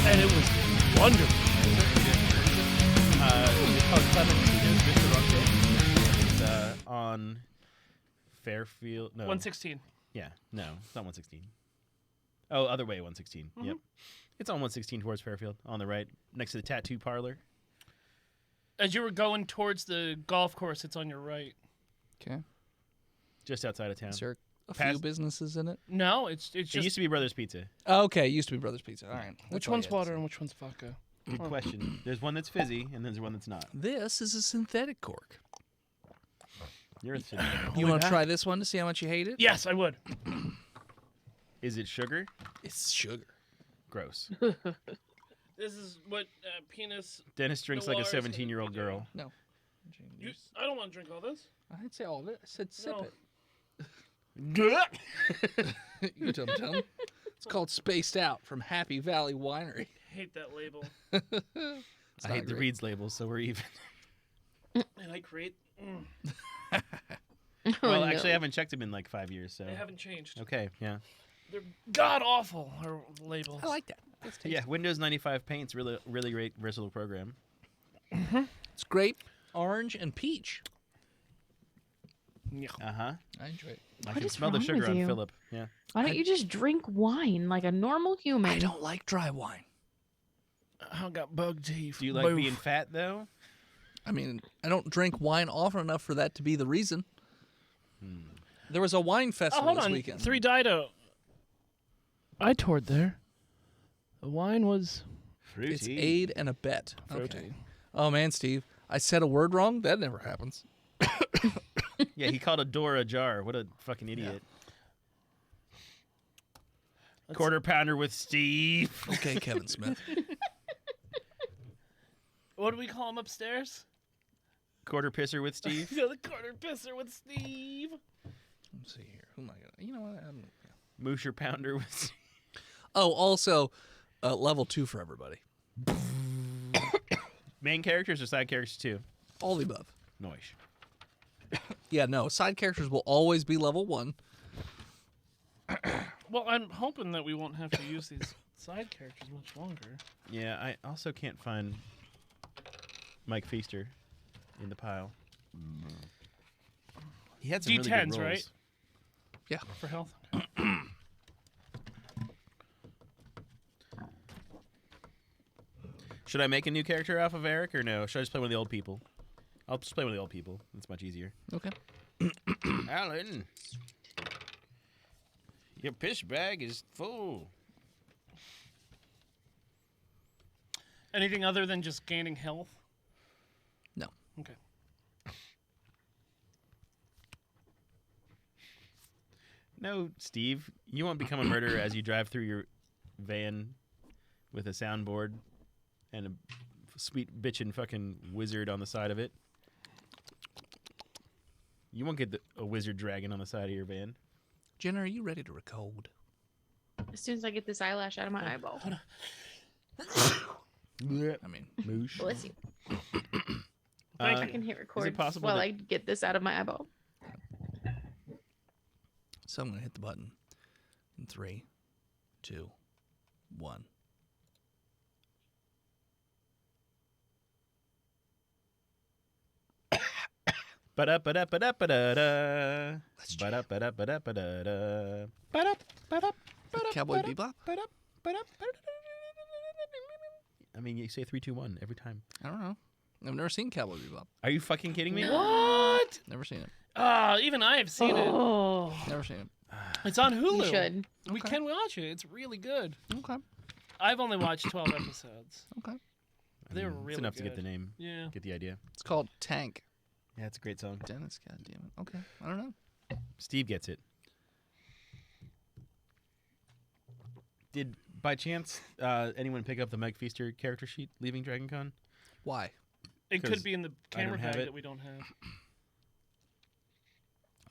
And it was wonderful. It's called Clementina's Restaurante. It's on Fairfield. No. 116. Yeah, no, it's not 116. Oh, other way, 116. Mm-hmm. Yep. It's on 116 towards Fairfield, on the right, next to the tattoo parlor. As you were going towards the golf course, it's on your right. Okay. Just outside of town. Is there a few businesses in it? No, it's just... It used to be Brothers Pizza. Oh, okay, it used to be Brothers Pizza. All right. Which one's water and which one's vodka? Good question. There's one that's fizzy, and there's one that's not. This is a synthetic cork. You're a city. You want to try this one to see how much you hate it? Yes, I would. Is it sugar? It's sugar. Gross. This is what penis... Dennis drinks like a Noirs 17-year-old girl. No. I don't want to drink all this. I didn't say all of it. I said sip No. it. You dum-dum. It's called Spaced Out from Happy Valley Winery. Hate that label. I hate the Reed's labels, so we're even. And I create... Well, actually, I haven't checked them in like 5 years, so. They haven't changed. Okay, yeah. They're god-awful, our labels. I like that. That's tasty. Yeah, Windows 95 Paint's really great, versatile program. It's grape, orange, and peach. Uh-huh. I enjoy it. I can is smell the wrong sugar with on you? Philip. Yeah. Why don't you just drink wine like a normal human? I don't like dry wine. I got bug teeth. Do you like being fat, though? I mean, I don't drink wine often enough for that to be the reason. There was a wine festival hold this on. weekend. 3 Dido. I toured there. The wine was Fruity. It's aid and a bet. fruity. Okay. Oh, man, Steve. I said a word wrong? That never happens. Yeah, he called a door ajar. What a fucking idiot. Quarter pounder with Steve. Okay, Kevin Smith. What do we call him upstairs? Quarter pisser with Steve. Yeah, the quarter pisser with Steve. Let's see here. Who am I going to... You know what? Moosher pounder with Steve. Oh, also, level 2 for everybody. Main characters or side characters, too? All the above. Noish. Yeah, no. Side characters will always be level 1. Well, I'm hoping that we won't have to use these side characters much longer. Yeah, I also can't find Mike Feaster in the pile. He had some really good D10s, rolls. right? Yeah. For health. Should I make a new character off of Eric or no? Should I just play one of the old people? I'll just play one of the old people. It's much easier. Okay. Alan, your piss bag is full. Anything other than just gaining health? No. Okay. No, Steve, you won't become a murderer as you drive through your van with a soundboard and a sweet bitchin' fucking wizard on the side of it. You won't get a wizard dragon on the side of your van. Jenna, are you ready to record? As soon as I get this eyelash out of my eyeball. I mean, Moosh. Bless you. Uh, I can hit record possible while that- I get this out of my eyeball. so I'm going to hit the button in 3, 2, 1. Ba-da-ba-da-ba-da-ba-da-da. Ba-da-ba-da-ba-da-ba-da-da. Ba-da-ba-da-ba-da. Cowboy Bebop? I mean, you say 3, 2, 1 every time. I don't know. I've never seen Cowboy Bebop. Are you fucking kidding me? What? Never seen it. Even I have seen it. Oh, Never seen it. It's on Hulu. you should. We can watch it. It's really good. Okay. I've only watched 12 episodes. Okay. They were It's really enough good. to get the name. Yeah. Get the idea. It's called Tank. Yeah, it's a great song. Dennis, goddammit. Okay. I don't know. Steve gets it. Did, by chance, anyone pick up the Mike Feaster character sheet leaving Dragon Con? Why? It 'Cause could be in the I don't camera have bag it. that we don't have.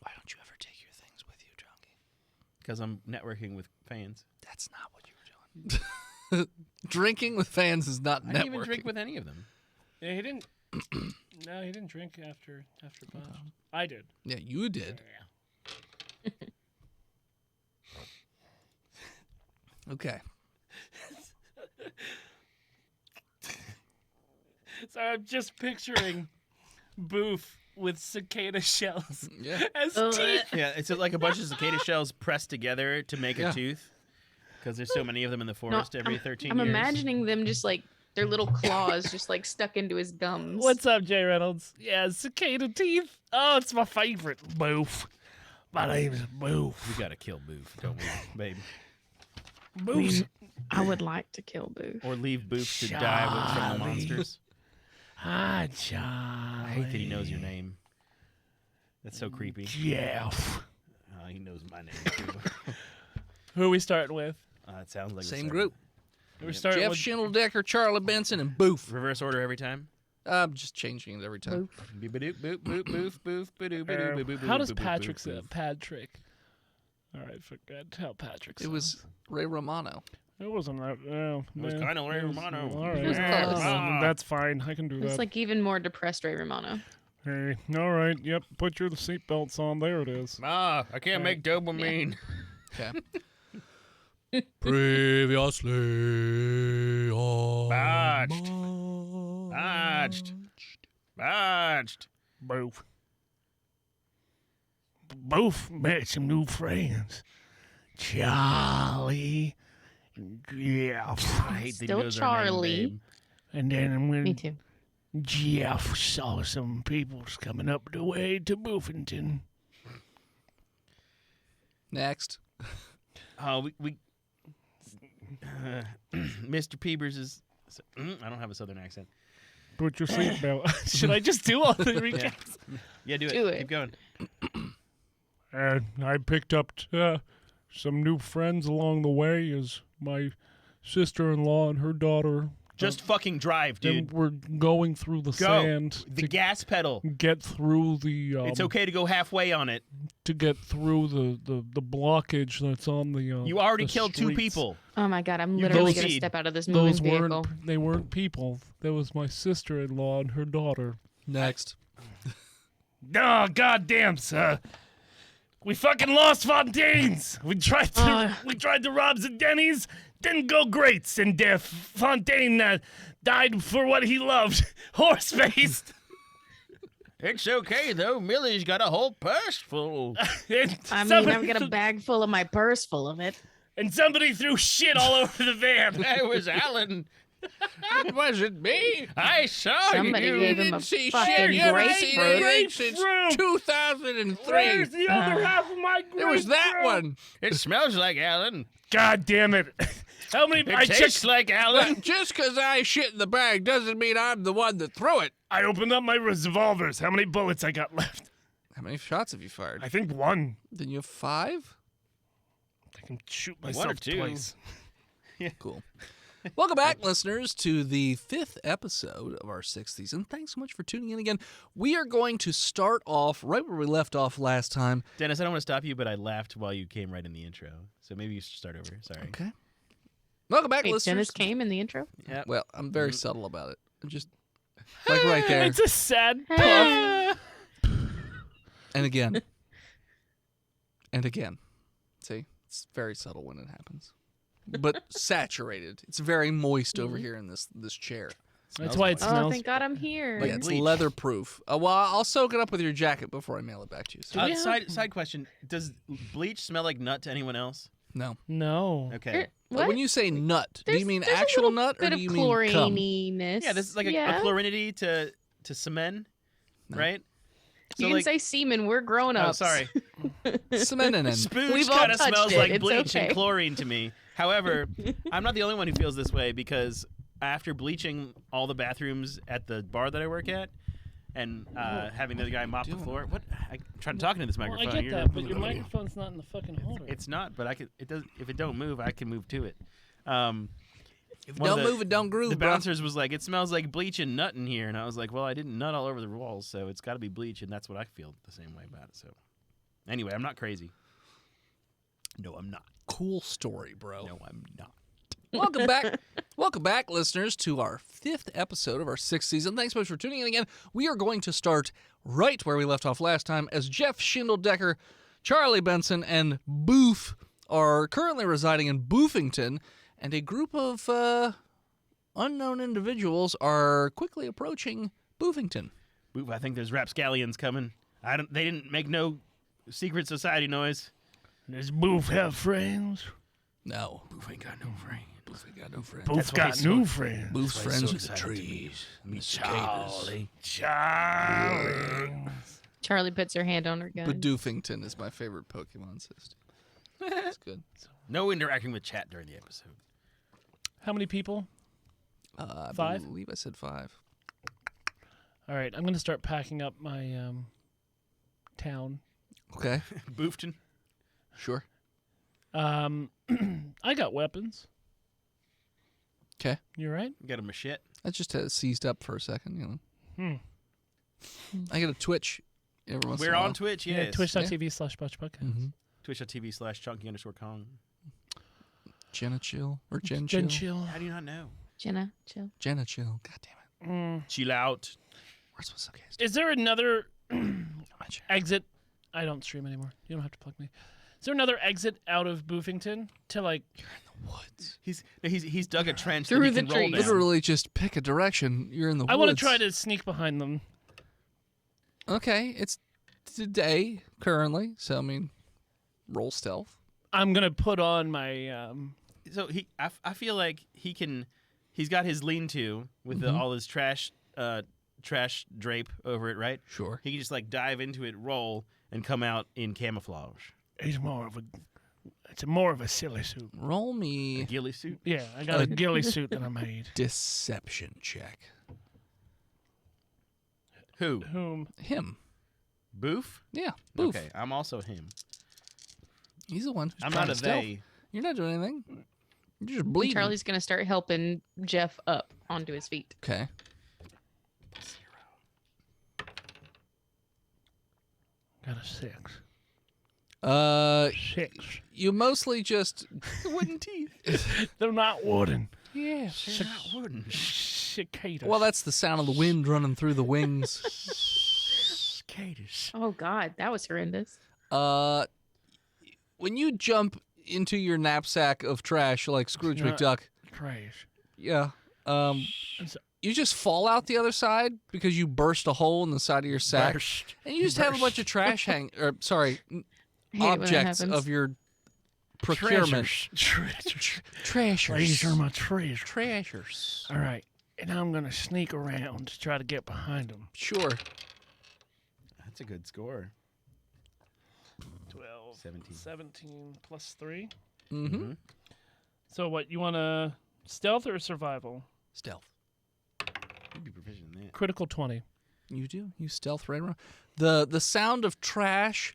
Why don't you ever take your things with you, Junkie? Because I'm networking with fans. That's not what you were doing. Drinking with fans is not I networking. didn't even drink with any of them. Yeah, he didn't. No, he didn't drink after Botched. I did. Yeah, you did. Okay. So I'm just picturing Boof with cicada shells Yeah. as Ugh. teeth. Yeah, it's like a bunch of cicada shells pressed together to make Yeah. a tooth. Because there's so many of them in the No, forest every 13 I'm years. imagining them just like their little claws just like stuck into his gums. What's up, Jay Reynolds? Yeah, cicada teeth. Oh, it's my favorite. Boof. My name's Boof. We gotta kill Boof, don't we, babe? Boof. I would like to kill Boof. Or leave Boof to die from the Charlie. monsters. Hi, Charlie. I hate that he knows your name. That's so creepy. Jeff. Oh, he knows my name too. Who are we starting with? It sounds like Same we're group. We're starting Jeff with Schindeldecker, Charlie Benson, and Boof. reverse order every time. I'm just changing it every time. Boof. Boop-a-doop, boop, boop, boof, boof, ba-doo, ba-doo, ba-boo, how boop, does boop, Patrick boop, say boop. Patrick? All right, forget how Patrick It was Ray Romano. It wasn't that. Well, It was yeah, kinda Ray it was- Romano. All right, It was close. that's fine. I can do It's that. like even more depressed Ray Romano. Hey, all right. Yep. Put your seatbelts on. There it is. Ah, I can't make dopamine. Okay. Previously on Botched. Botched. Boof. Boof met some new friends. Charlie. Jeff. I hate that he Still knows our name, Charlie. babe. And then when Me too. Jeff saw some peoples coming up the way to Boofington. Next. Oh, we Mr. Peebers is. I don't have a southern accent. Put your seatbelt. Should I just do all the recaps? Yeah, do it. Do it. Keep going. And I picked up some new friends along the way as my sister-in-law and her daughter. Just fucking drive, And dude. we're going through the Go. sand The to gas pedal. get through the. It's okay to go halfway on it. To get through the blockage that's on the. You already the killed two streets. people. Oh my god, I'm You literally those- gonna step out of this moving Those vehicle. weren't. They weren't people. That was my sister-in-law and her daughter. Next. Oh, goddamn, sir. We fucking lost Fontaine's. We tried to rob the Denny's. Didn't go great, and Fontaine died for what he loved. Horse-faced. It's okay, though. Millie's got a whole purse full. I mean, I've got a bag full of my purse full of it. And somebody threw shit all over the van. That was Alan. It wasn't me. I saw Somebody you. gave him a Didn't see fucking shit. You haven't seen grapefruit. anything since Grapefruit. 2003. Where's the other half of my It was that grapefruit? one. It smells like Alan. God damn it. How many... It I tastes checked... like Alan. Just because I shit in the bag doesn't mean I'm the one that threw it. I opened up my revolvers. How many bullets I got left? How many shots have you fired? I think one. Then you have 5? I can shoot One or myself two. twice. Cool. Welcome back, listeners, to the 5th episode of our 6th season. Thanks so much for tuning in again. We are going to start off right where we left off last time. Dennis, I don't want to stop you, but I laughed while you came right in the intro. So maybe you should start over. Sorry. Okay. Welcome back, Wait, listeners. Dennis came in the intro? Yeah. Well, I'm very subtle about it. I'm just like right there. It's a sad puff. And again. And again. See? It's very subtle when it happens. But saturated. It's very moist over here in this chair. That's why it Oh, smells. thank God I'm here. Like Yeah, it's bleach. leather-proof. Well, I'll soak it up with your jacket before I mail it back to you. So. Side question: does bleach smell like nut to anyone else? No. No. Okay. What? When you say nut, do There's- you mean there's a actual little nut or bit do of you mean cum? chlorininess. Yeah, this is like a Yeah. chlorinity to cement, right? You didn't say semen. We're grown Oh, ups. sorry. Cement. Spooge We've all kind of touched smells it. like It's bleach and okay. chlorine to me. However, I'm not the only one who feels this way because after bleaching all the bathrooms at the bar that I work at and having the other guy mop the floor, what? I'm trying to talk into this Well, microphone. I get You're- that, but your microphone's not in the fucking holder. It's not, but I could. It does. If it don't move, I can move to it. If One of don't the- move it, don't groove, The bro. bouncers was like, "It smells like bleach and nut in here," and I was like, "Well, I didn't nut all over the walls, so it's got to be bleach," and that's what I feel the same way about it. So, anyway, I'm not crazy. No, I'm not. Cool story, bro. No, I'm not. Welcome back. Welcome back, listeners, to our 5th episode of our 6th season. Thanks so much for tuning in again. We are going to start right where we left off last time as Jeff Schindeldecker, Charlie Benson, and Boof are currently residing in Boofington, and a group of unknown individuals are quickly approaching Boofington. Oof, I think there's rapscallions coming. They didn't make no secret society noise. Does Boof have friends? No. Boof ain't got no friend. Boof ain't got no friends. Boof That's why got he's new so- friends. Boof's why he's friends so with the excited to trees. meet Cicadas. Charlie. Charlie puts her hand on her gun. Bedoofington is my favorite Pokemon system. That's good. No interacting with chat during the episode. How many people? I 5? believe I said 5. All right, I'm gonna start packing up my town. Okay, Boofton. sure. I got weapons. Okay. You right? Got a machete. I just had it seized up for a second, you know. Hmm. I get a Twitch every once in We're a while. on Twitch, Yeah. yes. Twitch.tv/BotchedPodcast. Mm-hmm. Twitch.tv/chunky_Kong. Jenna Chill or Jen Jen Chill. Chill. How do you not know? Jenna, chill. Jenna Chill. God damn it. Chill out. We're supposed to cast. Is there another exit? I don't stream anymore. You don't have to plug me. Is there another exit out of Boofington to like? Woods. He's dug a trench Through that he the can roll trees. down. Literally just pick a direction. You're in the I woods. want to try to sneak behind them. Okay, it's today currently, so I mean, roll stealth. I'm gonna put on my. So I feel like he's got his lean-to with all his trash drape over it, right? Sure. He can just like dive into it, roll, and come out in camouflage. It's more of a silly suit. Roll me Ghillie suit. Yeah, I got a ghillie suit that I made. deception check. Who? Whom? Him. Boof? Yeah. Boof. Okay, I'm also him. He's the one who's I'm trying not to a stealth. they. You're not doing anything. You're just bleeding. Charlie's gonna start helping Jeff up onto his feet. Okay. Got a 6. 6. You mostly just Wooden teeth. They're not wooden. yeah. They're not wooden. Cicadas. Well, that's the sound of the wind running through the wings. cicadas. Oh God, that was horrendous. When you jump into your knapsack of trash like Scrooge not- McDuck, Trash. yeah, It's you just fall out the other side because you burst a hole in the side of your sack, burst. and you just have a bunch of trash Hate it when that objects happens. of your procurement. Treasures. Trashers. These are my treasures. Trashers. All right. And now I'm going to sneak around to try to get behind them. Sure. That's a good score. 12. 17. 17 plus 3. Mm-hmm. So what, you want to stealth or survival? Stealth. You'd be proficient in that. Critical 20. You do. You stealth right around. The sound of trash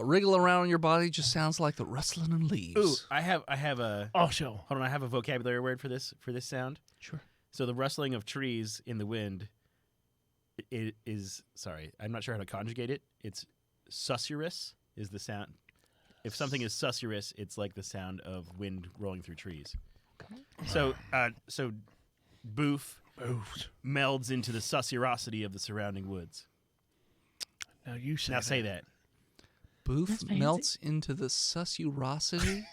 wriggle around your body just sounds like the rustling of leaves. Ooh, I have a Also, hold on. I have a vocabulary word for this sound. Sure. So the rustling of trees in the wind. It is sorry. I'm not sure how to conjugate it. It's susurrus is the sound. If something is susurrus, it's like the sound of wind rolling through trees. So Boof melds into the susurosity of the surrounding woods. now you say Now say that. Boof That's fancy. melts into the susurosity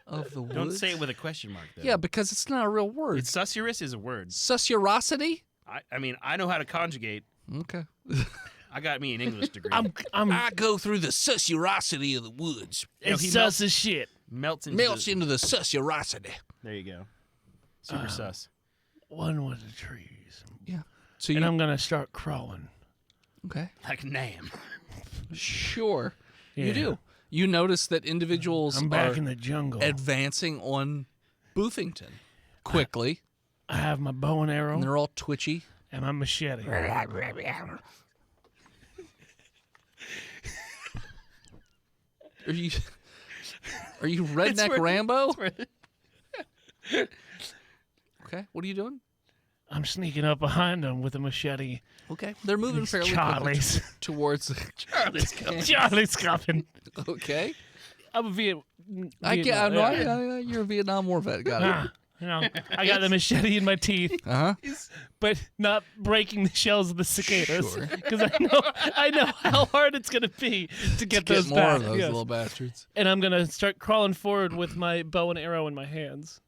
of the woods. Don't say it with a question mark, though. Yeah, because it's not a real word. It's susurrus is a word. Susurosity? I mean, I know how to conjugate. Okay. I got me an English degree. I go through the susurosity of the woods. No, it's he sus as shit. melts into Melts the, into the susurosity. There you go. Super sus. One with the trees. Yeah. So And you I'm going to start crawling. okay? Like Nam. Sure. You Yeah. do. You notice that individuals I'm back are in the jungle. advancing on Boofington quickly, I have my bow and arrow and they're all twitchy. and my machete. Are you redneck worth it. Rambo? Okay. What are you doing? I'm sneaking up behind them with a machete. Okay. They're moving These fairly Charlies. quickly towards the Charlie's coming. Okay. I'm a Vietnam. I get. You're a Vietnam War vet. Got it. You know, I got the machete in my teeth, Uh huh. but not breaking the shells of the cicadas Sure. because I know how hard it's gonna be to get those Get more back. of those Yes. little bastards. And I'm gonna start crawling forward with my bow and arrow in my hands.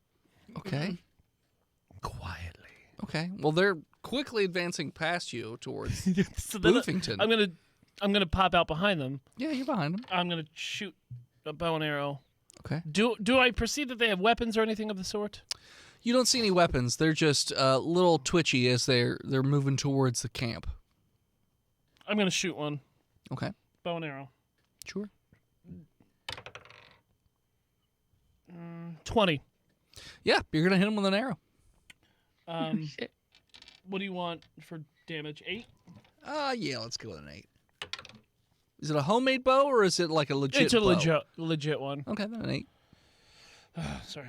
Okay. Quiet. Okay. Well, they're quickly advancing past you towards So then Boofington. I'm gonna pop out behind them. Yeah, you're behind them. I'm gonna shoot a bow and arrow. Okay. Do I perceive that they have weapons or anything of the sort? You don't see any weapons. They're just a little twitchy as they're moving towards the camp. I'm gonna shoot one. Okay. Bow and arrow. Sure. 20. Yeah, you're gonna hit him with an arrow. Shit. What do you want for damage? 8? Yeah, let's go with an 8. Is it a homemade bow or is it like a legit It's a bow? legit one. Okay, then an 8. Sorry.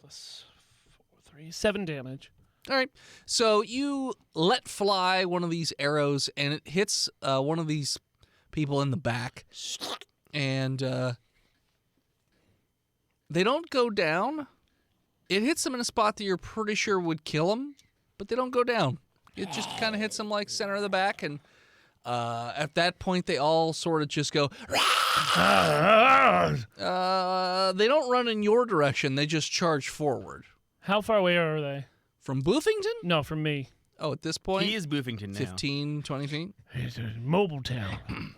Plus 4, 3, 7 damage. All right. So you let fly one of these arrows, and it hits one of these people in the back, and they don't go down. It hits them in a spot that you're pretty sure would kill them, but they don't go down. It just kind of hits them like center of the back, and at that point, they all sort of just go. They don't run in your direction. They just charge forward. How far away are they? From Boofington? No, from me. Oh, at this point? He is Boofington now. 15, 20 feet? It's a mobile town.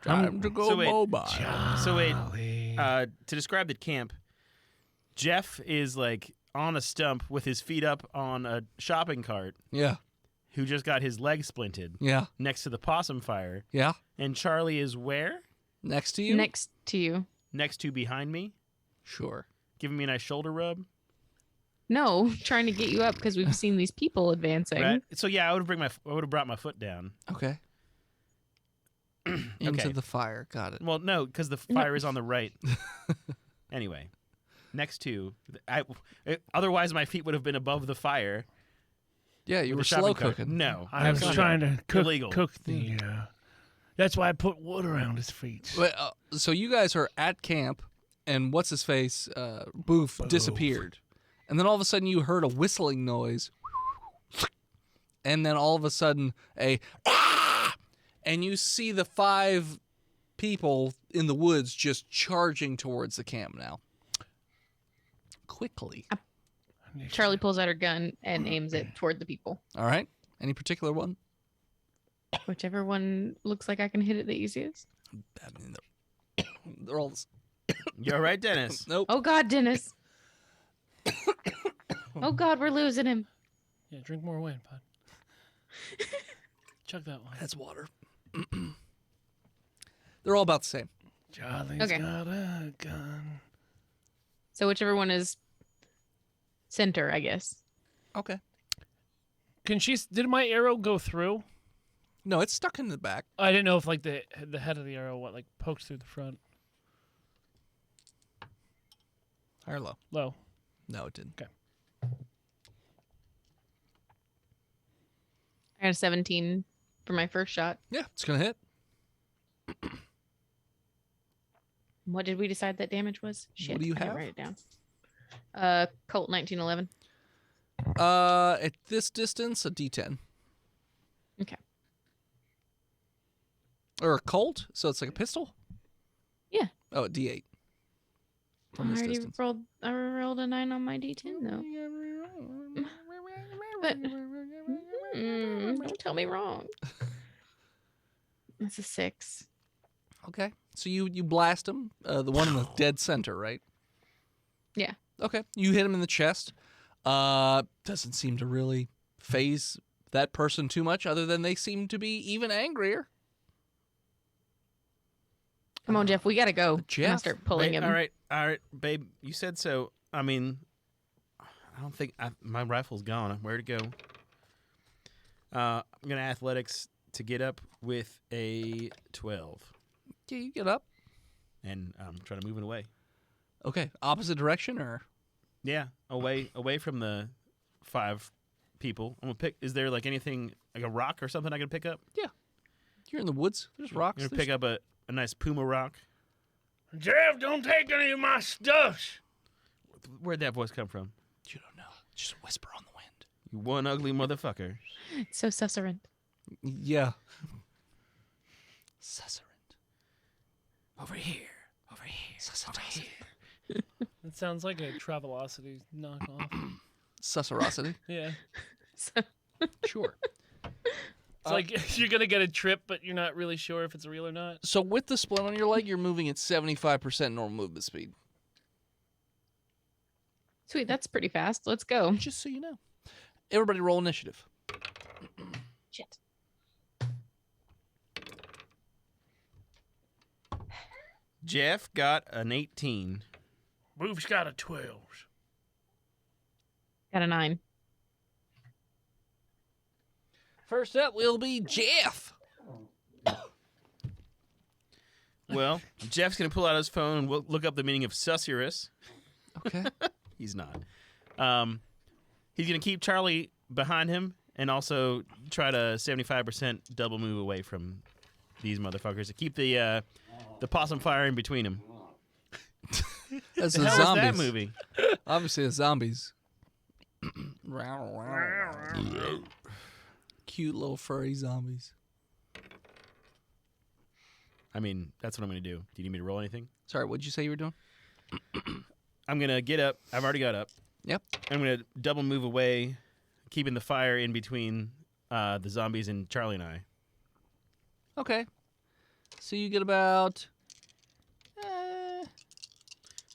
Time to go So wait. mobile. So wait, to describe the camp, Jeff is like on a stump with his feet up on a shopping cart Yeah, who just got his leg splinted yeah, next to the possum fire. yeah. And Charlie is where? Next to you? Next to you. Next to behind me, Sure. giving me a nice shoulder rub. No, trying to get you up because we've seen these people advancing. Right? So yeah, I would have brought my foot down. Okay. Into Okay. the fire. Got it. Well, no, because the fire is on the right. Anyway, next to, otherwise my feet would have been above the fire. Yeah, you with were the shopping slow cart. cooking. No, I was trying to Illegal. cook the. That's why I put wood around his feet. But, so you guys are at camp, and what's his face? Boof disappeared, and then all of a sudden you heard a whistling noise, and then all of a sudden and you see the 5 people in the woods just charging towards the camp now. Quickly. Charlie pulls out her gun and aims it toward the people. All right. Any particular one? Whichever one looks like I can hit it the easiest. I mean, they're all. You're right, Dennis. Nope. Oh God, Dennis. Oh God, we're losing him. Yeah, drink more wine, bud. Chug that one. That's water. They're all about the same. Charlie's Okay. got a gun. So whichever one is center, I guess. Okay. Did my arrow go through? No, it's stuck in the back. I didn't know if like the head of the arrow poked through the front. High or low? Low. No, it didn't. Okay. I got a 17 for my first shot. Yeah, it's gonna hit. What did we decide that damage was? Shit, do you I didn't have? write it down. Colt 1911. At this distance, a D10 Okay. or a Colt, so it's like a pistol. Yeah. Oh, a D8. From I this already distance. rolled a 9 on my D10 though. But don't tell me wrong. That's a 6. Okay, so you blast him, the one in the dead center, right? Yeah. Okay, you hit him in the chest. Doesn't seem to really phase that person too much, other than they seem to be even angrier. Come on, Jeff, we gotta go. I'm gonna Jeff? start pulling Wait, him. all right, babe. You said so. I mean, I don't think my rifle's gone. Where'd it go? I'm gonna athletics to get up with a 12, Yeah, you get up. and I'm trying to move it away. Okay, opposite direction, or Yeah, away from the 5 people. I'm gonna pick. Is there like anything like a rock or something I can pick up? you're in the woods. There's rocks. I'm gonna pick up a nice puma rock. Jeff, don't take any of my stuff. Where'd that voice come from? You don't know. Just whisper on the wind. You one ugly motherfucker. So susurrant. Yeah. Susurrant. Over here. Over here. It sounds like a Travelocity knockoff. Sussarosity. Yeah. So, Sure. It's like you're gonna get a trip, but you're not really sure if it's real or not. So with the splint on your leg, you're moving at 75% normal movement speed. sweet, that's pretty fast. Let's go. Just so you know. Everybody roll initiative. Shit. Jeff got an 18. Roof's got a 12. Got a 9. First up will be Jeff. Well, Jeff's going to pull out his phone and look up the meaning of susurrus. Okay. He's not. He's going to keep Charlie behind him and also try to 75% double move away from these motherfuckers to keep the possum fire in between them. That's The the hell was zombies. that movie? Obviously, the zombies. Cute little furry zombies. I mean, that's what I'm going to do. Do you need me to roll anything? Sorry, what'd you say you were doing? I'm going to get up. I've already got up. Yep. I'm going to double move away, keeping the fire in between the zombies and Charlie and I. Okay. So you get about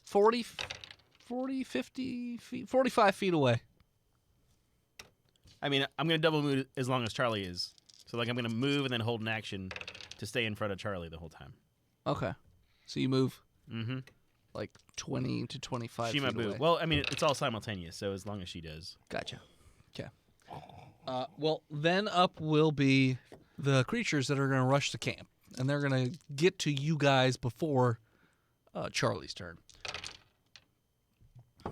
40, 50 feet, 45 feet away. I mean, I'm going to double move as long as Charlie is. So, like, I'm going to move and then hold an action to stay in front of Charlie the whole time. Okay. So you move Mm-hmm. like 20 to 25 She feet might away. move. Well, I mean, it's all simultaneous, so as long as she does. Gotcha. Okay. Well, then up will be the creatures that are going to rush the camp. And they're going to get to you guys before Charlie's turn.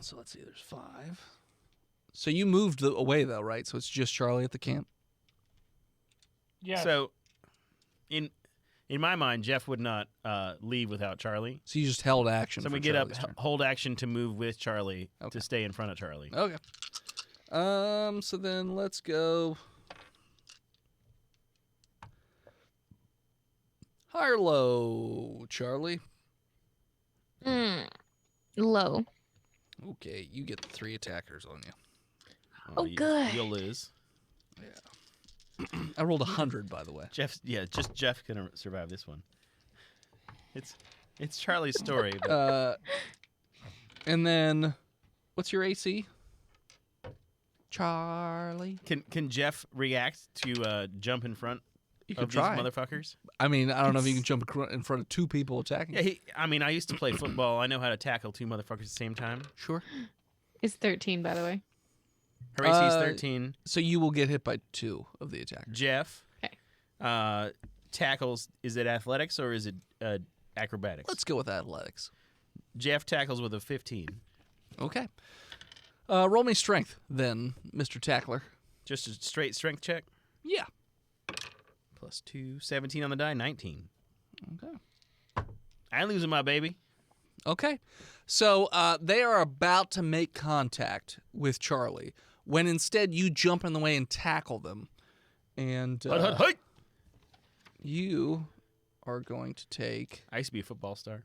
So let's see. There's 5. So you moved away, though, right? So it's just Charlie at the camp? Yeah. So, in my mind, Jeff would not leave without Charlie. So you just held action So for we get up, Charlie's turn. hold action to move with Charlie Okay. to stay in front of Charlie. Okay. So then let's go high or low, Charlie. Low. Okay, you get 3 attackers on you. Oh, good. You'll lose. I rolled 100, by the way. Just Jeff can survive this one. It's Charlie's story. But And then, what's your AC? Charlie. can Jeff react to jump in front You can of try. these motherfuckers? I mean, I don't know if you can jump in front of 2 people attacking. Yeah, I mean, I used to play football. I know how to tackle 2 motherfuckers at the same time. Sure. It's 13, by the way. Her AC is 13. So you will get hit by 2 of the attackers. Jeff. Okay. Tackles. Is it athletics or is it acrobatics? Let's go with athletics. Jeff tackles with a 15. Okay. Roll me strength, then, Mr. Tackler. Just a straight strength check. Yeah. Plus 2. 17 on the die. 19. Okay. I ain't losing my baby. Okay. So they are about to make contact with Charlie when instead you jump in the way and tackle them. And you are going to take... I used to be a football star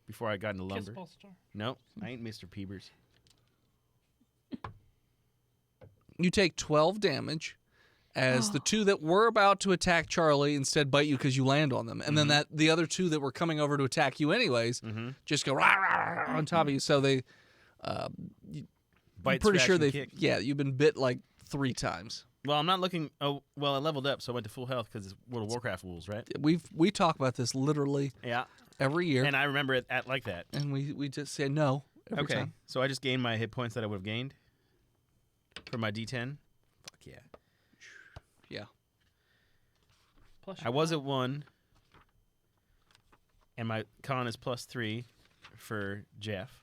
before I got into lumber. Kissball star. Nope, I ain't Mr. Peebers. You take 12 damage as the 2 that were about to attack Charlie instead bite you because you land on them. And then the other 2 that were coming over to attack you anyways just go rah, rah, rah, on top of you. So they... Bite, I'm pretty scratch, sure and they... kick. Yeah, you've been bit like 3 times. Well, I'm not looking. Oh, well, I leveled up, so I went to full health because it's World of Warcraft rules, right? We talk about this literally Yeah, every year. and I remember it at like that. And we just say no every Okay, time. so I just gained my hit points that I would have gained for my D10. Fuck yeah! Yeah. Plus I was at 1, and my con is plus 3 for Jeff.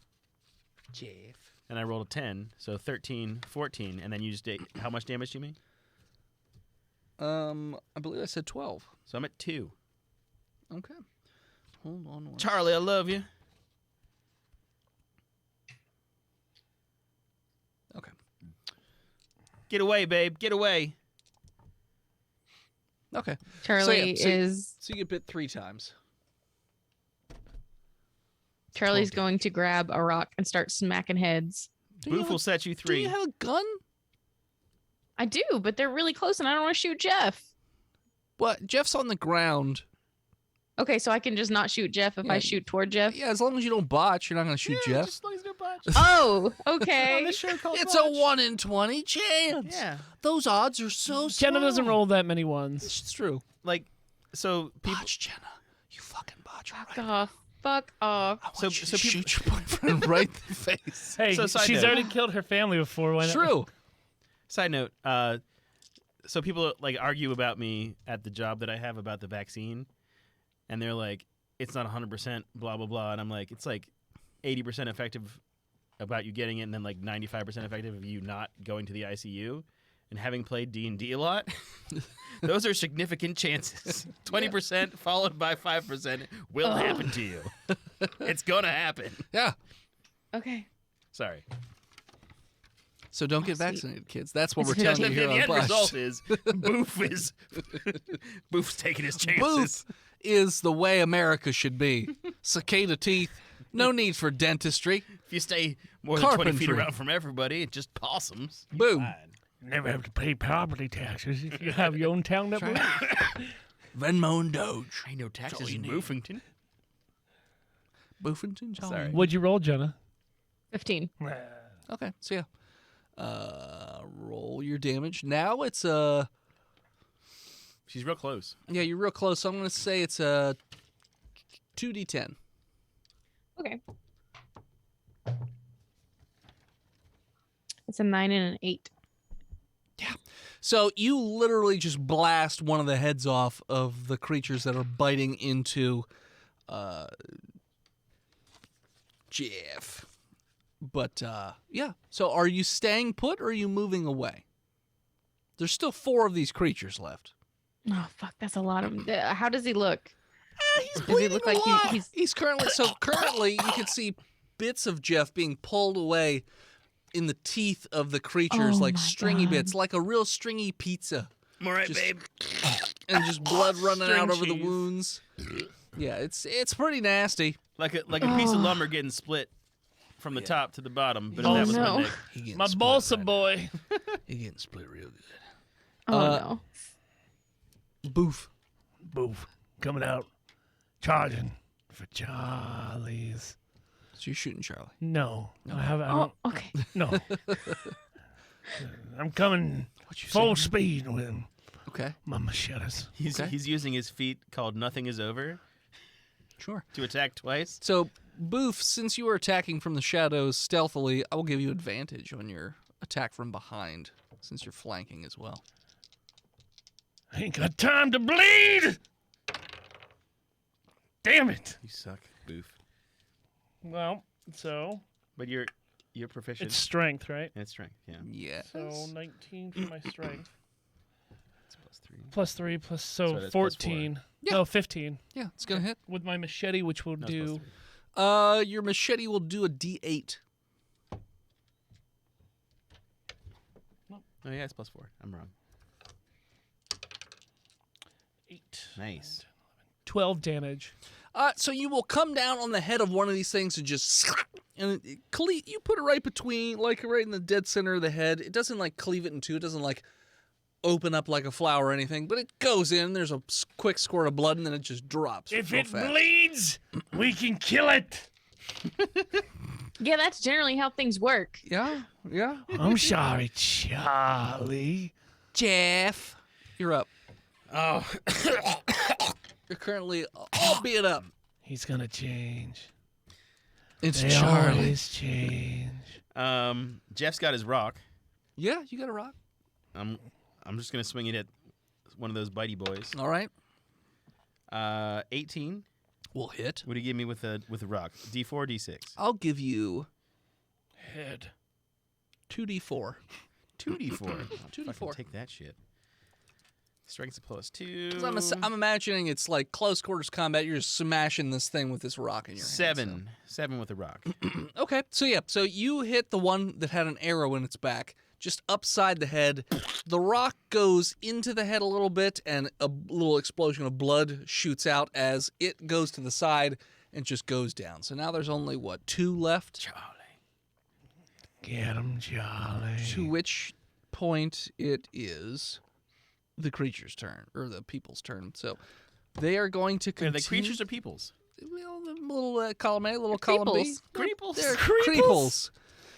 And I rolled a 10, so 13, 14, and then you just did, how much damage do you mean? I believe I said 12. So I'm at 2. Okay. Hold on one. Charlie, I love you. Okay. Get away, babe. Get away. Okay. Charlie So you get bit 3 times. Charlie's 12 going to grab a rock and start smacking heads Boof will set you Do 3. you have a gun? I do, but they're really close, and I don't want to shoot Jeff. What? Jeff's on the ground. Okay, so I can just not shoot Jeff if Yeah. I shoot toward Jeff. Yeah, as long as you don't botch, you're not going to shoot Jeff. Just as long as you don't botch. Oh, On okay. this show called It's Botched. a 1 in 20 chance. Yeah. Those odds are so small. Jenna doesn't roll that many ones. It's true. Like, so people. Botch, Jenna. You fucking botch her Fuck right. off. Fuck off. I want So- you so to people- shoot your boyfriend right in the face. Hey, So, side she's note. already killed her family before. Why not? True. Side note, so people like argue about me at the job that I have about the vaccine, and they're like, it's not 100% blah blah blah, and I'm like, it's like 80% effective about you getting it, and then like 95% effective of you not going to the ICU. And having played D&D a lot, those are significant chances. 20% followed by 5% will happen to you. It's gonna happen. Yeah. Okay. Sorry. So don't get sweet. vaccinated, kids. That's what we're It's telling The, you here the on end Botched. result is Boof's taking his chances. Booth is the way America should be. Cicada teeth. No need for dentistry. If you stay more than 20 feet Carpentry. around from everybody, it just possums. Boom. Never have to pay property taxes if you have your own town that moves. Venmo and Doge. Ain't no taxes you in need. Boofington. Boofington. Sorry. What'd you roll, Jenna? 15. Okay, so yeah. Roll your damage. Now it's She's real close. yeah, you're real close. So I'm gonna say it's a 2d10. Okay. It's a 9 and an 8. So you literally just blast one of the heads off of the creatures that are biting into Jeff. But yeah. So are you staying put or are you moving away? There's still 4 of these creatures left. Oh, fuck. That's a lot of them. How does he look? He's Does he look like he's currently you can see bits of Jeff being pulled away in the teeth of the creatures, Oh like my stringy God. bits, like a real stringy pizza, I'm all right, Just- babe. and just blood running out String over the cheese. wounds. Yeah, it's pretty nasty. Like a piece of lumber getting split from the top to the bottom. But if Oh, that was no. my neck. He getting My split balsa right boy. now. He getting split real good. Oh, Uh, no. Boof. Boof. Coming out. Charging for Charlie's. So you're shooting Charlie. No. I haven't. Oh, okay. No. I'm coming What you full say? speed with Okay, my machetes. Okay. He's using his feat called Nothing Is Over sure. to attack twice. So Boof, since you are attacking from the shadows stealthily, I will give you advantage on your attack from behind, since you're flanking as well. I ain't got time to bleed. Damn it. You suck, Boof. Well, so But you're proficient. it's strength, right? And it's strength, yeah. Yes. So 19 for my strength. It's +3. Plus 3 plus So so that's plus 14. Yeah. No, 15. Yeah, it's gonna hit. With my machete, which will No, it's do +3. Your machete will do a D8. Oh yeah, it's +4. I'm wrong. 8. Nice. 12 damage. So you will come down on the head of one of these things and just you put it right between, like right in the dead center of the head. It doesn't like cleave it in two. It doesn't like open up like a flower or anything, but it goes in. There's a quick squirt of blood, and then it just drops. If real it fast. bleeds, we can kill it. Yeah, that's generally how things work. Yeah, yeah. I'm sorry, Charlie. Jeff, you're up. Oh, You're currently all beat up. He's gonna change. It's They Charlie. always change. Jeff's got his rock. Yeah, you got a rock. I'm just gonna swing it at one of those bitey boys. All right. 18. We'll hit. What do you give me with a rock? D4, D6. I'll give you Head. 2d4. 2D4. 2d4. Take that shit. Strength's a +2. 'Cause I'm imagining it's like close quarters combat. You're just smashing this thing with this rock in your hand. 7. 7 with a rock. Okay, so yeah, so you hit the one that had an arrow in its back, just upside the head. The rock goes into the head a little bit, and a little explosion of blood shoots out as it goes to the side and just goes down. So now there's only, 2 left? Get him, Charlie. To which point it is the creature's turn, or the people's turn. So they are going to Are continue. they creatures or peoples? Well, the little column A, little column B. Creeples. They're Creeples? creeples.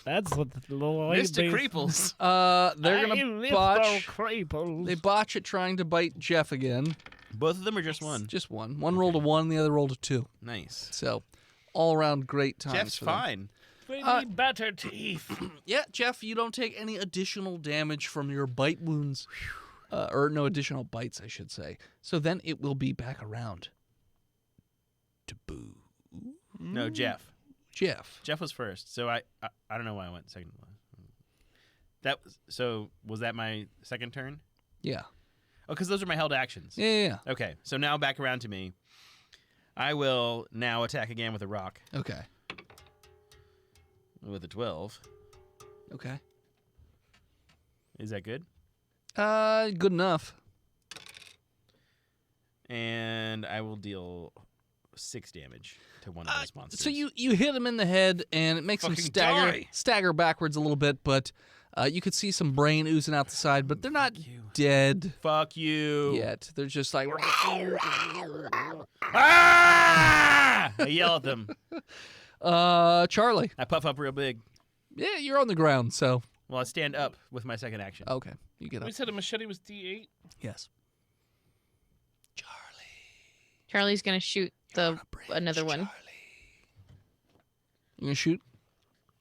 That's what the little Mr. Creeples. They're gonna botch. Creeples. They botch at trying to bite Jeff again. Both of them or just one? Just one. One rolled a 1, the other rolled a 2. Nice. So, all around great times. Jeff's for them. fine. We need better teeth. Yeah, Jeff, you don't take any additional damage from your bite wounds. Or no additional bites, I should say. So then it will be back around to Boo. No, Jeff. Jeff. Jeff was first, so I don't know why I went second. Was that my second turn? Yeah. Oh, because those are my held actions. Yeah. Okay, so now back around to me. I will now attack again with a rock Okay. with a 12. Okay. Is that good? Good enough. And I will deal 6 damage to one of those monsters. So you hit him in the head, and it makes him Fucking stagger die. stagger backwards a little bit, but you could see some brain oozing out the side, but they're not dead Fuck you. yet. They're just like Ah! I yell at them. Charlie. I puff up real big. Yeah, you're on the ground, so Well, I stand up with my second action. okay, you get up. We said a machete was D8. Yes. Charlie's gonna shoot another one. You gonna shoot?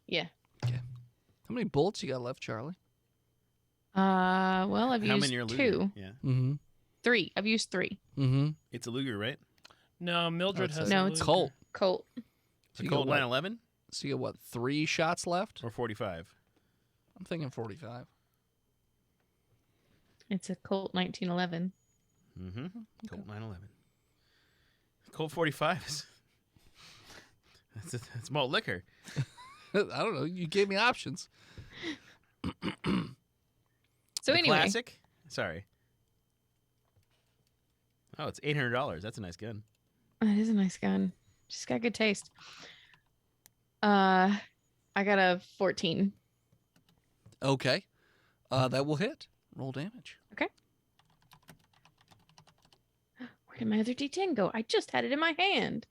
Yeah. How many bullets you got left, Charlie? Well, I've How used many are Luger? 2. Yeah. Mm-hmm. 3. I've used 3. Mm-hmm. It's a Luger, right? No, Mildred it's has. No, a it's Luger. Colt. Colt. It's a you Colt got what? 911 So you got what? 3 shots left? or 45? I'm thinking 45. It's a Colt 1911. Mm-hmm. Colt 911. Colt 45 is... It's malt liquor. I don't know. You gave me options. So The anyway, Classic? Sorry. Oh, it's $800. That's a nice gun. that is a nice gun. Just got good taste. I got a 14. Okay. That will hit. Roll damage. Where did my other D10 go? I just had it in my hand.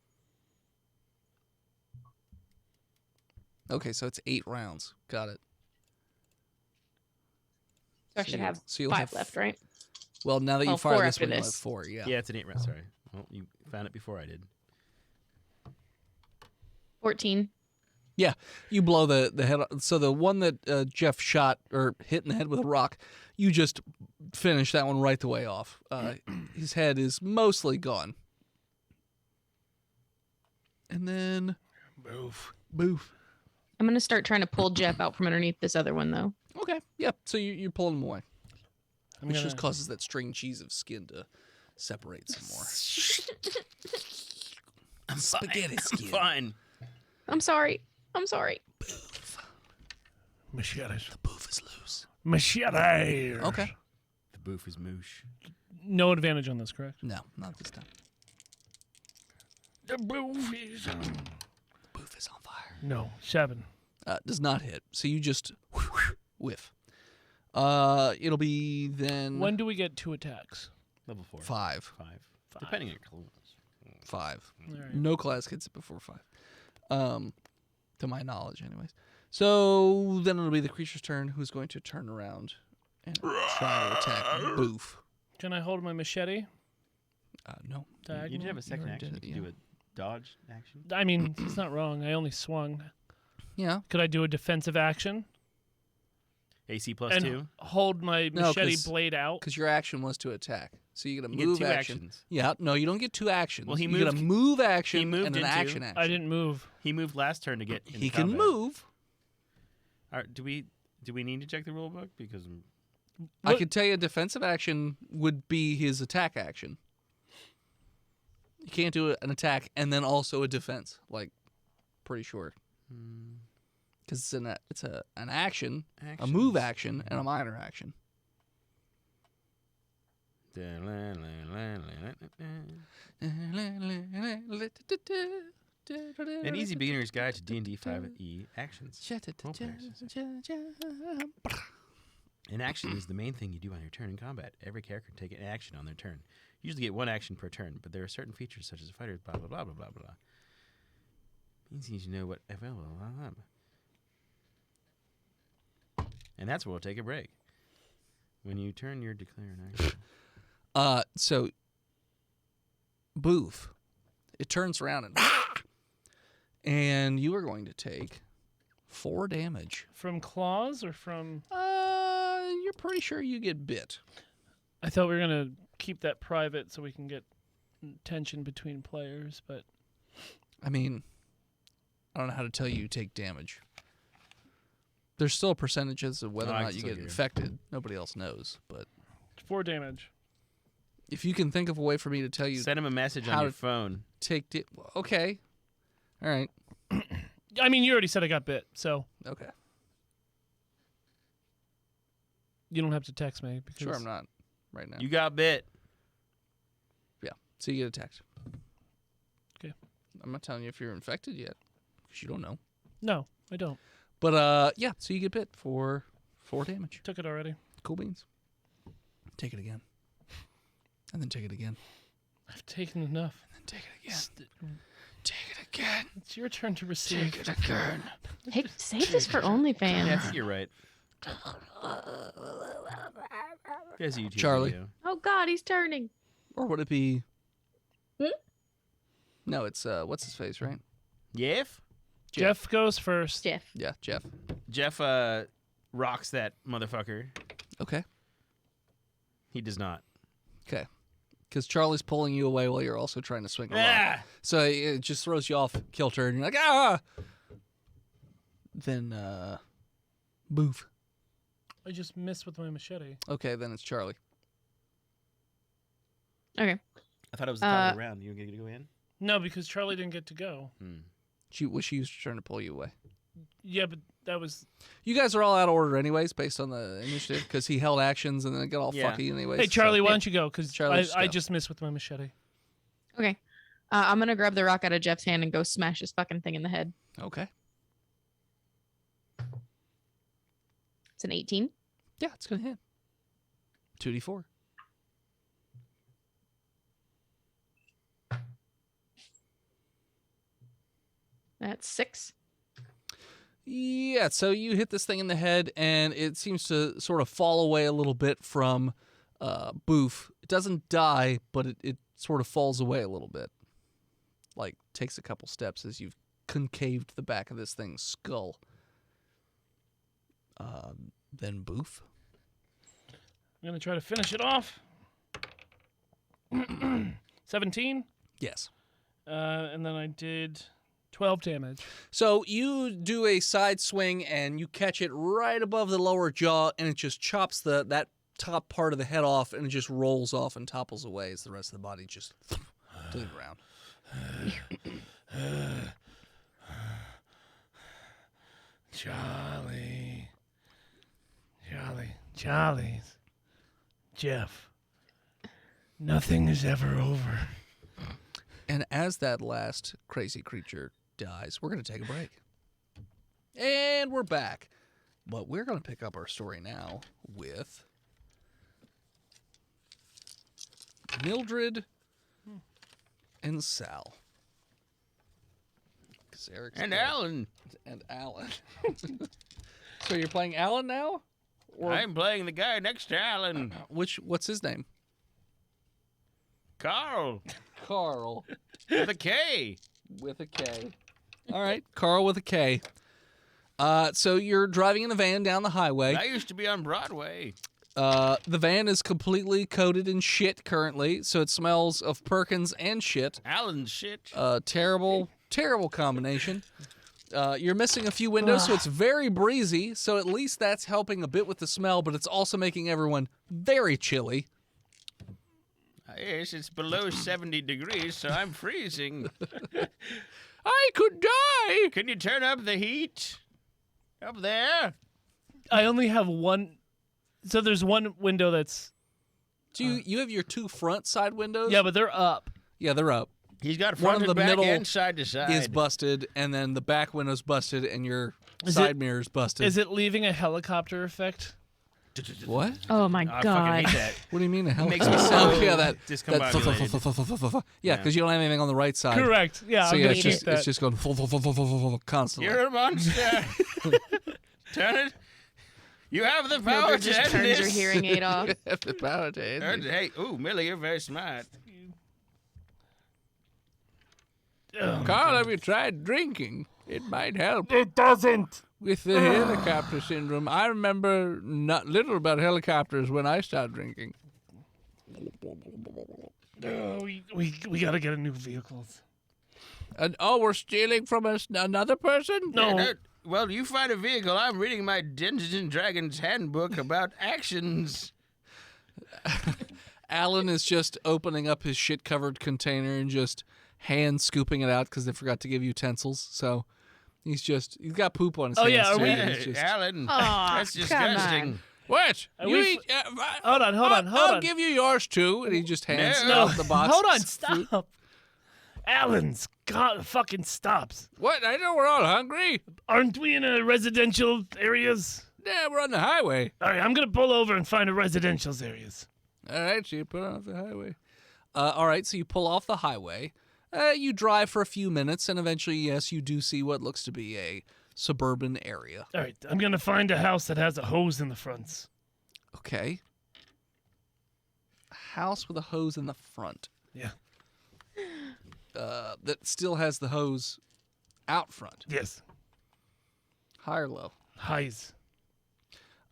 Okay, so it's 8 rounds. Got it. So I should have so you'll 5 have left, right? Well, now that you Oh, fire 4 this after one, you'll have this. 4. Yeah. Yeah, it's an 8 round. Sorry. Well, you found it before I did. 14. Yeah, you blow the head. So the one that Jeff shot or hit in the head with a rock, you just finish that one right the way off. His head is mostly gone. And then boof. I'm going to start trying to pull Jeff out from underneath this other one, though. Okay, yep. So you're pulling him away, I'm which gonna- just causes that string cheese of skin to separate some more. I'm Spaghetti skin. Fine. I'm sorry. I'm sorry. Machetes. The boof is loose. Machete. Okay. The boof is moosh. No advantage on this, correct? No, not this time. The boof is Boof is on fire. No, 7. Does not hit. So you just whiff. It'll be then When do we get 2 attacks? Level 4. 5. 5. Depending on your clothes. 5. All right. No class gets it before 5. To my knowledge, anyways. So then it'll be the creature's turn, who's going to turn around and try to attack Boof. Can I hold my machete? No. Diagonal? You did have a second already action. did it, You could yeah. do a dodge action. I mean, it's not wrong. I only swung. Yeah. Could I do a defensive action AC plus and 2. hold my No, machete 'cause- blade out? Because your action was to attack. So you get a You move get 2 action. actions. Yeah. No, you don't get 2 actions. Well, he you get a moved- move action moved and an into- action. I didn't move. He moved last turn to get into He can combat. move. All right, do we need to check the rule book? Because I What- could tell you a defensive action would be his attack action. You can't do an attack and then also a defense. Like, pretty sure. Because it's an action, a move action, and a minor action. An easy beginner's guide to D&D 5e actions. An action is the main thing you do on your turn in combat. Every character can take an action on their turn. You usually get one action per turn, but there are certain features such as fighters, blah, blah, blah, blah, blah, blah. Means you know what... And that's where we'll take a break. When you turn your declare an action. So, Boof, it turns around and you are going to take 4 damage. From claws or from... You're pretty sure you get bit. I thought we were going to keep that private so we can get tension between players, but... I mean, I don't know how to tell you take damage. There's still percentages of whether or not you get infected. Nobody else knows, but... 4 damage. If you can think of a way for me to tell you... Send him a message on your phone. Okay. All right. I mean, you already said I got bit, so... Okay. You don't have to text me. Because... Sure, I'm not right now. You got bit. Yeah, so you get attacked. Okay. I'm not telling you if you're infected yet, because you don't know. No, I don't. But, yeah, so you get bit for 4 damage. Took it already. Cool beans. Take it again. And then take it again. I've taken enough. And then take it again. Take it again. It's your turn to receive. Take it again. Hey, save this for OnlyFans. Yeah, I think you're right. There's a YouTube Charlie. video. Oh God, he's turning. Or would it be... No, it's, what's his face, right? Jeff? Jeff goes first. Jeff. Yeah, Jeff. Jeff rocks that motherfucker. Okay. He does not. Okay. Because Charlie's pulling you away while you're also trying to swing a rock. Ah! So it just throws you off kilter, and you're like, ah! Then, Boof. I just missed with my machete. Okay, then it's Charlie. Okay. I thought it was the top of the round. You get to go in? No, because Charlie didn't get to go. She was trying to pull you away. Yeah, but that was... You guys are all out of order anyways, based on the initiative, because he held actions and then it got all fucky anyways. Hey, Charlie, why don't you go? Because I go. just missed with my machete. Okay. I'm gonna grab the rock out of Jeff's hand and go smash this fucking thing in the head. Okay. It's an 18. Yeah, it's going to hit. 2d4. That's 6. Yeah, so you hit this thing in the head, and it seems to sort of fall away a little bit from Boof. It doesn't die, but it sort of falls away a little bit. Like, takes a couple steps as you've concaved the back of this thing's skull. Then Boof. I'm going to try to finish it off. 17. Yes. And then I did 12 damage. So you do a side swing, and you catch it right above the lower jaw, and it just chops that top part of the head off, and it just rolls off and topples away as the rest of the body just to the ground. Charlie's. Jeff. Nothing is ever over. And as that last crazy creature dies, we're going to take a break. And we're back. But we're going to pick up our story now with Mildred and Sal. And Alan. And Alan. So you're playing Alan now? Or I'm playing the guy next to Alan. what's his name? Carl. Carl. With a K. With a K. All right, Carl with a K. So you're driving in a van down the highway. I used to be on Broadway. The van is completely coated in shit currently, so it smells of Perkins and shit. Alan's shit. Terrible combination. You're missing a few windows, so it's very breezy, so at least that's helping a bit with the smell, but it's also making everyone very chilly. Yes, it's below 70 degrees, so I'm freezing. I could die! Can you turn up the heat? Up there? I only have one. So there's one window that's... So you have your two front side windows? Yeah, but they're up. Yeah, they're up. He's got one front of and the back middle and side to side. is busted, and then the back window's busted, and your Is side it- mirror's busted. Is it leaving a helicopter effect? What? Oh my I god. fucking hate that. What do you mean a Makes helicopter? me so Oh, yeah, that discombobulated. yeah, because you don't have anything on the right side. Correct. Yeah. So I'm yeah, gonna it's keep just that. it's just going constantly. You're a monster. Turn it. You have the power Mildred to just end turns her this. hearing aid off. The power to end it. Hey, ooh, Millie, you're very smart. Carl, have you tried drinking? It might help It doesn't. with the helicopter syndrome. I remember not little about helicopters when I started drinking. We gotta get a new vehicles. And we're stealing from another person? No. Yeah, well, you find a vehicle. I'm reading my Dungeons and Dragons handbook about actions. Alan is just opening up his shit-covered container and just hand scooping it out because they forgot to give utensils. So he's got poop on his Oh, hands yeah, are too. we- and he's just, Alan, Aw, that's come disgusting. on. what? Are You we eat, Hold on. I'll give you yours too. And he just hands No. out the box. Hold on. Stop. Alan's God fucking stops. What? I know we're all hungry. Aren't we in a residential areas? Yeah, we're on the highway. All right, I'm gonna pull over and find a residential areas. All right, so you put off the highway. All right, so you pull off the highway. You drive for a few minutes, and eventually, yes, you do see what looks to be a suburban area. All right, I'm gonna find a house that has a hose in the fronts. Okay. A house with a hose in the front. Yeah. That still has the hose out front. Yes. High or low? Highs.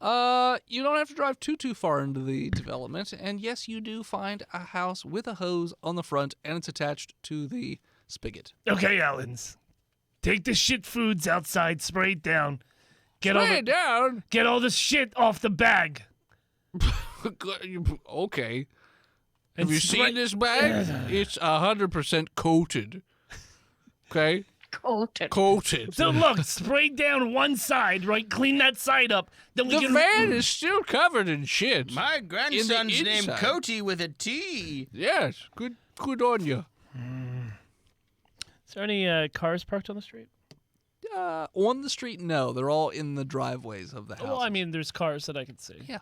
You don't have to drive too far into the development, and yes, you do find a house with a hose on the front, and it's attached to the spigot. Okay, Allens. Take the shit foods outside, spray it down. Get all Spray the, it down. get all the shit off the bag. Okay. And Have you spray- seen this bag? It's 100% coated. Okay, Coated. coated. So look, spray down one side, right? Clean that side up. Then we The can. van is still covered in shit. My grandson's named inside. Cody with a T. Yes, good on you. Is there any cars parked on the street? On the street, no. They're all in the driveways of the house. Well, I mean, there's cars that I can see. Yeah.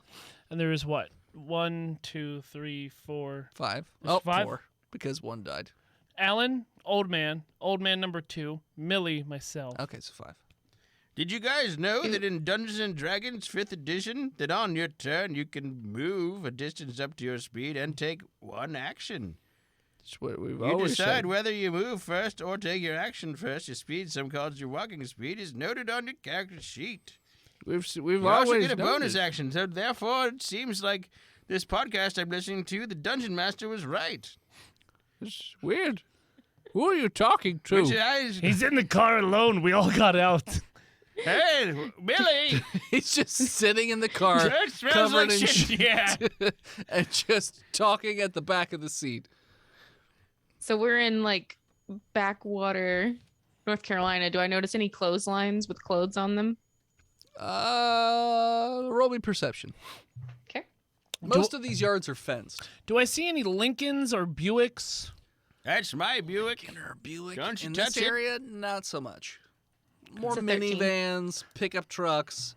And there is what? 1, 2, 3, 4. 5. There's Oh, 5? 4, because one died. Alan, old man number 2, Millie, myself. Okay, so 5. Did you guys know that in Dungeons and Dragons 5th edition, that on your turn you can move a distance up to your speed and take one action? That's what we've You always decide said. whether you move first or take your action first. Your speed, some calls your walking speed, is noted on your character sheet. We've You always also get a bonus noticed. action, so therefore it seems like this podcast I'm listening to, the Dungeon Master was right. It's weird. Who are you talking to? Which I, He's in the car alone. We all got out. hey, Billy, He's just sitting in the car, that smells covered like in shit. Yeah. and just talking at the back of the seat. So we're in like backwater, North Carolina. Do I notice any clotheslines with clothes on them? Roll me perception. Okay. Most of these yards are fenced. Do I see any Lincolns or Buicks? That's my Buick. Or Buick. Don't you in touch this it. area, not so much. More It's a 13. minivans, pickup trucks,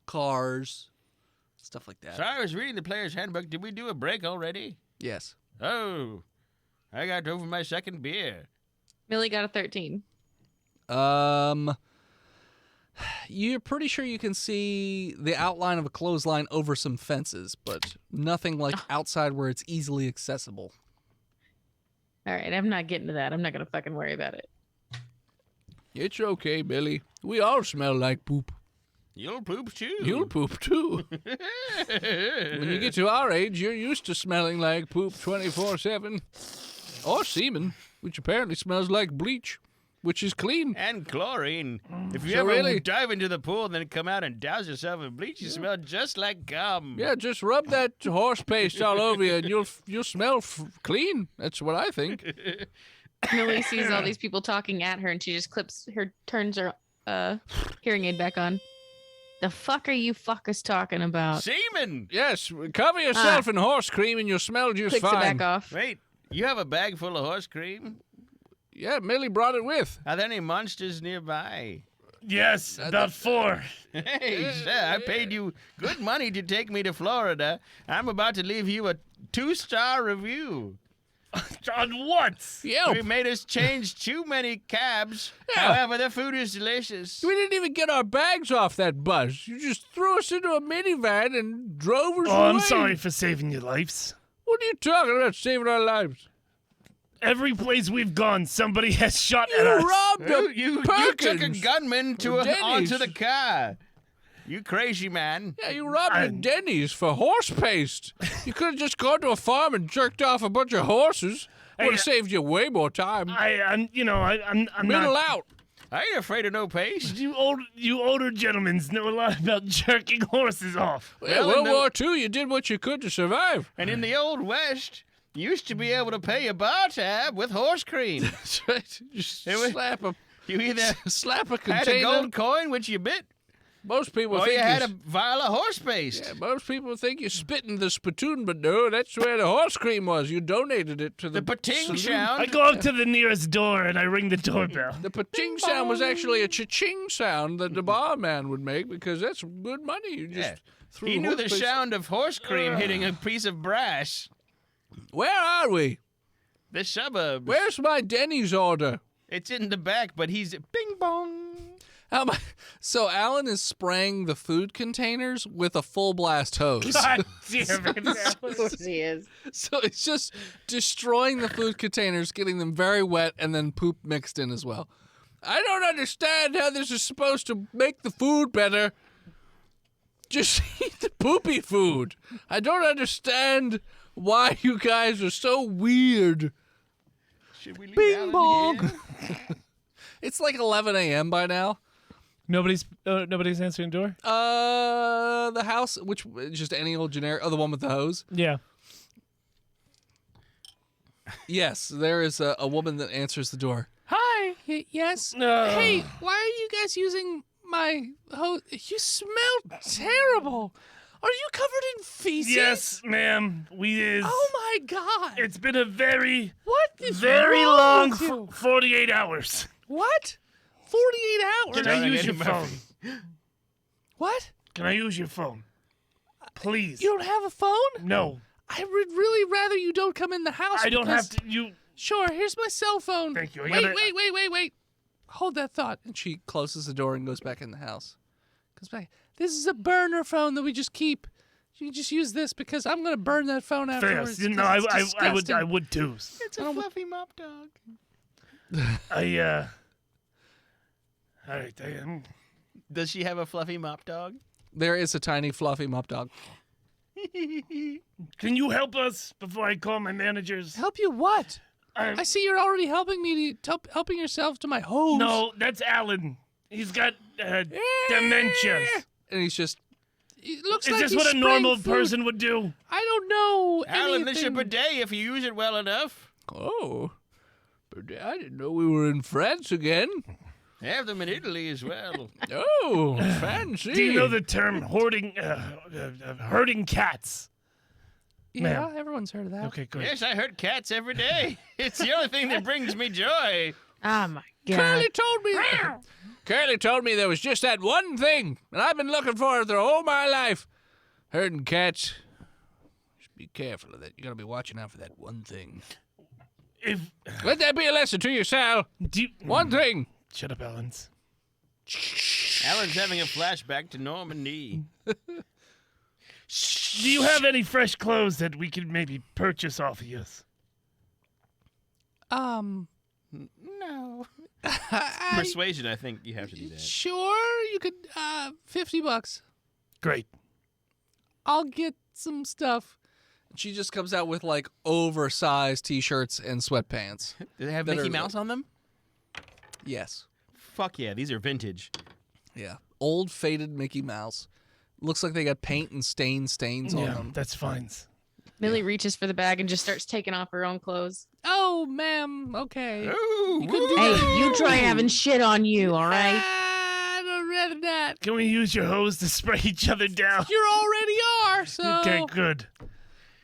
cars, stuff like that. So I was reading the player's handbook. Did we do a break already? Yes. Oh, I got over my second beer. Millie got a 13. You're pretty sure you can see the outline of a clothesline over some fences, but nothing like outside where it's easily accessible. All right, I'm not getting to that. I'm not going to fucking worry about it. It's okay, Billy. We all smell like poop. You'll poop too. You'll poop too. When you get to our age, you're used to smelling like poop 24/7. Or semen, which apparently smells like bleach, which is clean. And chlorine. If you So ever really- dive into the pool and then come out and douse yourself in bleach, you smell just like gum. Yeah, just rub that horse paste all over you, and you'll smell clean. That's what I think. Millie sees all these people talking at her, and she just turns her hearing aid back on. The fuck are you fuckers talking about? Semen. Yes, cover yourself in horse cream, and you'll smell just Clicks it fine. back off. Wait, you have a bag full of horse cream? Yeah, Millie brought it with. Are there any monsters nearby? Yes, about 4. Hey, sir, I paid you good money to take me to Florida. I'm about to leave you a 2-star review. On what? Yelp. We made us change too many cabs. Yeah. However, the food is delicious. We didn't even get our bags off that bus. You just threw us into a minivan and drove us away. Oh, I'm sorry for saving your lives. What are you talking about, saving our lives? Every place we've gone, somebody has shot at You us. robbed a You took a Perkins. gunman Denny's. onto the car. You crazy man. Yeah, you robbed a Denny's for horse paste. You could have just gone to a farm and jerked off a bunch of horses. Would have saved you way more time. I'm Middle not. out. I ain't afraid of no paste. You older gentlemen know a lot about jerking horses off. Well, World War II, you did what you could to survive. And in the Old West, you used to be able to pay a bar tab with horse cream. That's right. Just It was- slap a You either slap a had container. a gold coin, which you bit, Most people or think you had a you vial of horse paste. yeah, most people think you spit in the spittoon, but no, that's where the horse cream was. You donated it to the The pating saloon. I sound. go up to the nearest door and I ring the doorbell. The pa-ching sound was actually a cha-ching sound that the barman would make because that's good money. You just Yeah. threw He knew horse the paste- sound of horse cream hitting a piece of brass. Where are we? The suburbs. Where's my Denny's order? It's in the back, but he's bing bong. So Alan is spraying the food containers with a full blast hose. God damn it. Of course he is. So it's just destroying the food containers, getting them very wet, and then poop mixed in as well. I don't understand how this is supposed to make the food better. Just eat the poopy food. I don't understand why you guys are so weird. Should we leave Bing Alan bong. here? It's like 11 a.m. by now. Nobody's answering the door? The house, which just any old generic, the one with the hose. Yeah. Yes, there is a woman that answers the door. Hi. Yes. No. Hey, why are you guys using my hose? You smell terrible. Are you covered in feces? Yes, ma'am. We is. Oh my God. It's been a very, What is very wrong long with you? 48 hours. What? 48 hours. Can I Starring use Eddie your phone? Murphy. What? Can I use your phone? Please. You don't have a phone? No. I would really rather you don't come in the house. I don't have because- to. You. Sure, here's my cell phone. Thank you. I Wait, gotta- wait. Hold that thought. And she closes the door and goes back in the house. Goes back. This is a burner phone that we just keep. You can just use this because I'm going to burn that phone afterwards. Fast. You know, 'cause I it's would disgusting. would too. It's a fluffy mop dog. All right. I am. Does she have a fluffy mop dog? There is a tiny fluffy mop dog. Can you help us before I call my managers? Help you what? I see you're already helping me helping yourself to my hose. No, that's Alan. He's got dementia. And he's just. It looks Is like this he's what a spraying normal food. person would do? I don't know. Alan, this is a anything. bidet if you use it well enough. Oh, but I didn't know we were in France again. They have them in Italy as well. Oh, fancy. Do you know the term herding cats? Yeah, ma'am? everyone's heard of that. Okay, good. Yes, I hurt cats every day. It's the only thing that brings me joy. Oh my God. Curly told me. Curly told me there was just that one thing, and I've been looking for it all my life. Herding cats. Just be careful of that. You gotta be watching out for that one thing. If Let that be a lesson to you, Sal. do you, One thing. Shut up, Alan's. Alan's having a flashback to Normandy. Do you have any fresh clothes that we could maybe purchase off of you? No. Persuasion, I think you have to do that. Sure, you could. $50. Great. I'll get some stuff. She just comes out with like oversized T-shirts and sweatpants. Do they have That Mickey are- Mouse on them? Yes. Fuck yeah, these are vintage. Yeah. Old faded Mickey Mouse. Looks like they got paint and stains on Yeah, them. that's fine. Millie reaches for the bag and just starts taking off her own clothes. Oh, ma'am. Okay. Ooh, Hey, you try having shit on you, all right? I'd rather not. Can we use your hose to spray each other down? You already are, so Okay, good.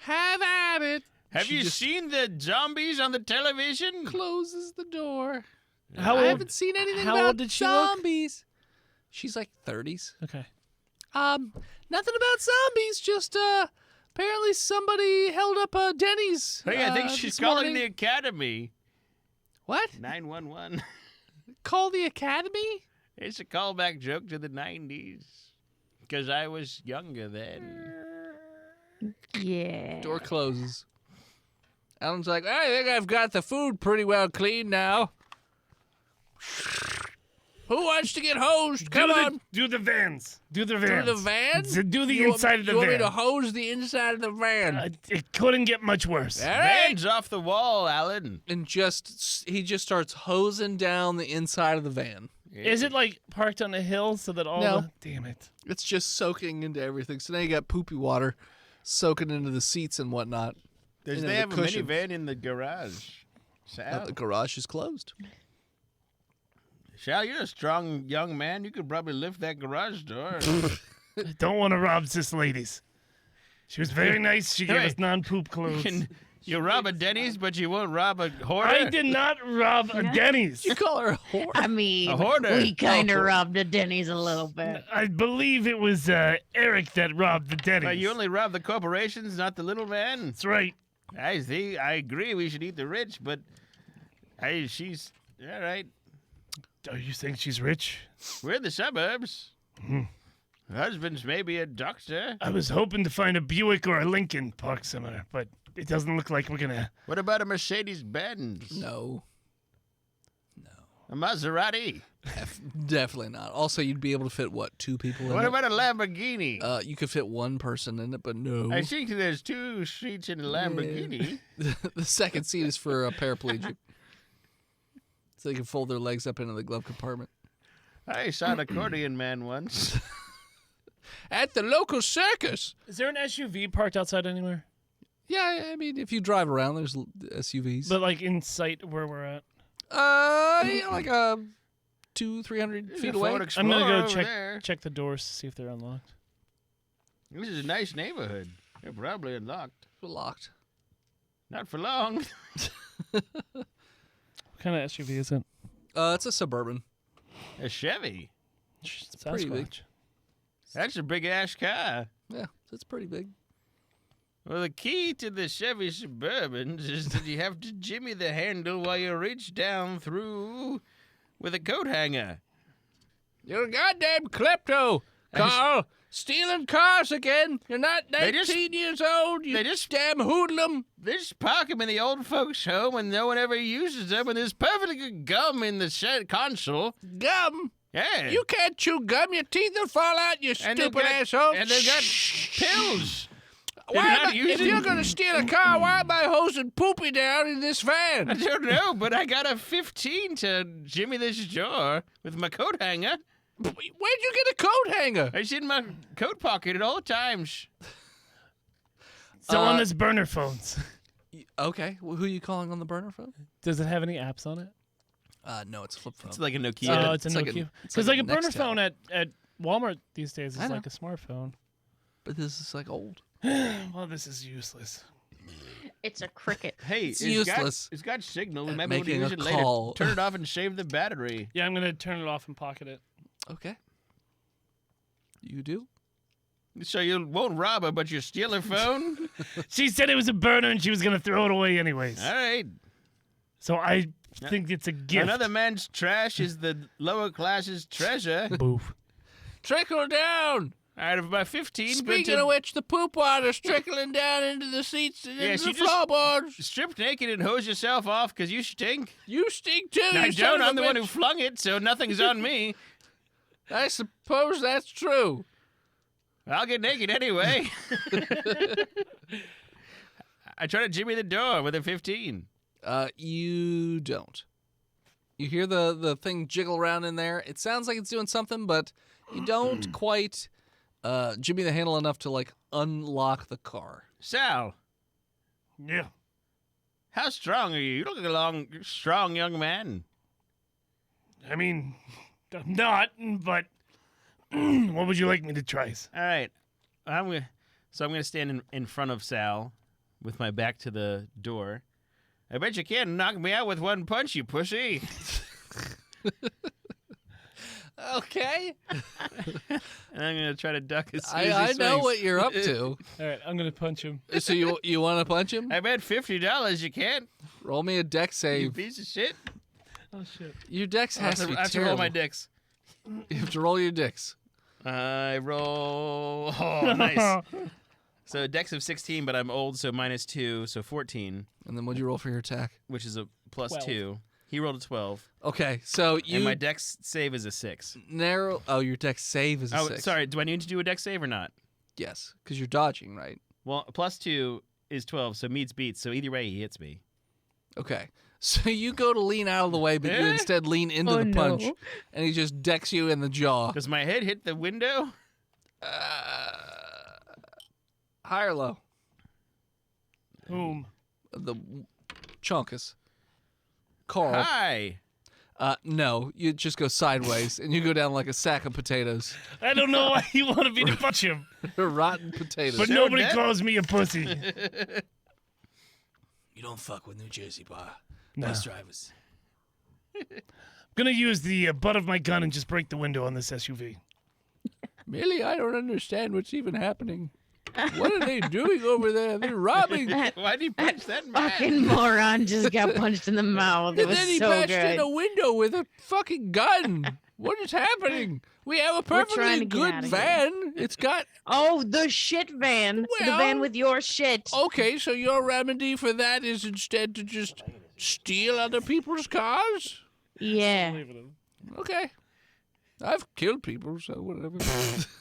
have at it. Have She you just seen the zombies on the television? closes the door. How I old? haven't seen anything how about old did she look? zombies. She's like 30s. Okay. Nothing about zombies. Just apparently somebody held up Denny's. Hey, I think she's this calling morning. the academy. What? 911. Call the academy? It's a callback joke to the 90s. Because I was younger then. Yeah. Door closes. Alan's like, I think I've got the food pretty well cleaned now. Who wants to get hosed? Come on. Do the vans. Do the Do vans. the van? Do the You inside of the you van. want me to hose the inside of the van? It couldn't get much worse. All right. Van's off the wall, Alan. And he just starts hosing down the inside of the van. Is it like parked on a hill so that all No. the... Damn it. It's just soaking into everything. So now you got poopy water soaking into the seats and whatnot. Does into they the have a cushions. minivan in the garage? Sal? The garage is closed. Sal, you're a strong young man. You could probably lift that garage door. I don't want to rob this ladies. She was very nice. She gave Hey. us non-poop clothes. You rob a Denny's, but you won't rob a hoarder? I did not rob a Denny's. You call her a whore? I mean, A hoarder. we kind of Oh. robbed the Denny's a little bit. I believe it was Eric that robbed the Denny's. But you only rob the corporations, not the little man? That's right. I see. I agree we should eat the rich, but she's... All right. Are you saying she's rich? We're in the suburbs. Husband's maybe a doctor. I was hoping to find a Buick or a Lincoln parked somewhere, but it doesn't look like we're gonna. What about a Mercedes-Benz? No. A Maserati? Definitely not. Also, you'd be able to fit, what, 2 people in What it? about a Lamborghini? You could fit 1 person in it, but no. I think there's 2 seats in a Lamborghini. The second seat is for a paraplegic. So they can fold their legs up into the glove compartment. I saw an accordion man once. At the local circus. Is there an SUV parked outside anywhere? Yeah, I mean, if you drive around, there's SUVs. But like in sight where we're at. Yeah, like 200-300 There's feet a away. Ford I'm Explorer gonna go over there. check the doors to see if they're unlocked. This is a nice neighborhood. They're probably unlocked. We're locked. Not for long. What kind of SUV is it? It's a Suburban. A Chevy. pretty big. Sasquatch. That's a big ass car. Yeah, it's pretty big. Well, the key to the Chevy Suburbans is that you have to jimmy the handle while you reach down through with a coat hanger. You're a goddamn klepto, Carl. Stealing cars again. You're not They 19 years old. You they just- damn hoodlum. They just park them in the old folks' home and no one ever uses them, and there's perfectly good gum in the console. Gum. Yeah. You can't chew gum. Your teeth will fall out, you And they've stupid got- asshole. And they've got pills. Why they're am not I, if using- you're going to steal a car, why am I hosing poopy down in this I van? don't know, but I got a 15 to jimmy this jar with my coat hanger. Where'd you get a coat hanger? It's in my coat pocket at all times. So on this burner phones. Okay, well, who are you calling on the burner phone? Does it have any apps on it? No, it's a flip phone. It's like a Nokia. Yeah. Oh, it's a it's like a- Nokia. it's Because like like a a burner Nextel. phone at Walmart these days I is know. like a smartphone. But this is like old. Well, this is useless. It's a cricket. Hey, It's got- useless it's got signal. We at might be able to making use a it later. call. Turn it off and save the battery. Yeah, I'm gonna turn it off and pocket it. Okay. You do? So you won't rob her, but you steal her phone? She said it was a burner and she was gonna throw it away anyways. All right. So I think it's a gift. Another man's trash is the lower class's treasure. Boof. Trickle down. Out of about 15. Speaking of which, the poop water's trickling down into the seats and Yeah, into she the just- floorboards. strip naked and hose yourself off because you stink. You stink too. I you son don't. of a I'm the one who bitch. flung it, so nothing's on me. I suppose that's true. I'll get naked anyway. I try to jimmy the door with a 15. You don't. You hear the thing jiggle around in there. It sounds like it's doing something, but you don't quite jimmy the handle enough to like unlock the car. Sal, Yeah. how strong are you? You look like a strong young man. I mean, I'm not, but what would you like me to try? All right. I'm gonna stand in front of Sal with my back to the door. I bet you can't knock me out with one punch, you pussy. Okay. And I'm going to try to duck as soon as I he know swings. what you're up to. All right, I'm gonna punch him. So you want to punch him? I bet $50 you can't. Roll me a dex You save. piece of shit. Oh shit. Your dex I have has to be to roll terrible. my dicks. You have to roll your dicks. I roll. Oh, nice. So dex of 16, but I'm old, so -2, so 14, And then what'd you roll for your attack? which is a plus 12. 2. He rolled a 12, Okay, so you and my dex save is a 6. narrow. Oh, your dex save is a 6. Sorry. Do I need to do a dex save or not? Yes, because you're dodging, right? Well, +2 is 12, so meets beats. So either way, he hits me. Okay. So you go to lean out of the way, but you instead lean into Oh, the punch, no. and he just decks you in the jaw. Does my head hit the window? High or low? Whom? The chunkus. Carl. Hi. No, you just go sideways, and you go down like a sack of potatoes. I don't know why you wanted me to punch him, Rotten potatoes. but So nobody dead? calls me a pussy. You don't fuck with New Jersey No. bus drivers. Gonna use the butt of my gun and just break the window on this SUV. Millie, I don't understand what's even happening. What are they doing over there? They're robbing. Why'd he punch that man? Fucking moron just got punched in the mouth. It And was then he so bashed good. in a window with a fucking gun. What is happening? We have a We're trying perfectly to get good outta here. van. It's got... Oh, the shit van. the Well- van with your shit. Okay, so your remedy for that is instead to just steal other people's cars? Yeah. Okay. I've killed people, so whatever.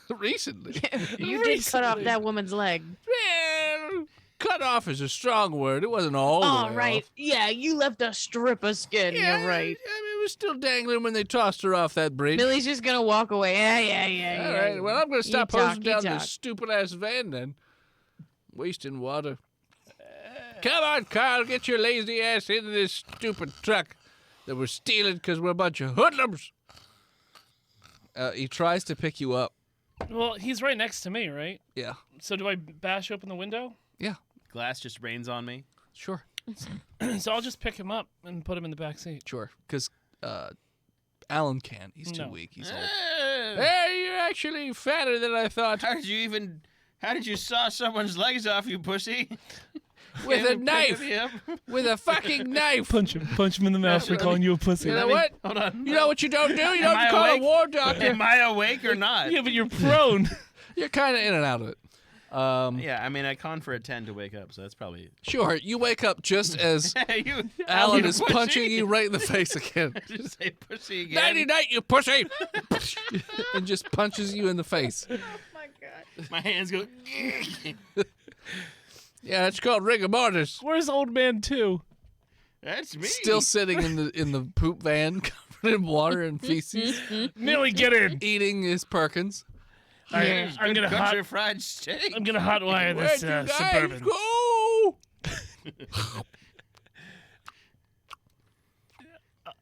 Recently. You did cut off that woman's leg. Well, cut off is a strong word. It wasn't all the Oh, way right. off. Yeah, you left a strip of skin. Yeah, You're right. I mean, it was still dangling when they tossed her off that bridge. Millie's just gonna walk away. Yeah. All right, well, I'm going to stop You talk, hosing you down talk. this stupid-ass van then. Wasting water. Come on, Carl, get your lazy ass into this stupid truck that we're stealing because we're a bunch of hoodlums. He tries to pick you up. Well, he's right next to me, right? Yeah, So do I bash open the window? yeah, Glass just rains on me. sure, So I'll just pick him up and put him in the back seat. sure. Because Alan can't. He's too No. weak. He's old. Hey, Hey, you're actually fatter than I thought. how did you saw someone's legs off, you pussy? With a Pick knife. me up. With a fucking knife. Punch him in the mouth for let calling you a pussy. You know what? Hold on. You know what you don't do? You Am don't I call awake? a war doctor. Am I awake or not? Yeah, but you're prone. You're kind of in and out of it. Yeah, I mean, I con for a 10 to wake up, so that's probably. Sure, you wake up just as Hey, you. Alan you is pussy. punching you right in the face again. Just say pussy again. Nighty night, you pussy! And just punches you in the face. My hands go. Yeah, it's called rigor mortis. Where's old man 2? That's me. Still sitting in the poop van covered in water and feces, Millie, get in. eating his Perkins. All right, I'm gonna country fried steak. hotwire Where'd this you guys Suburban. go?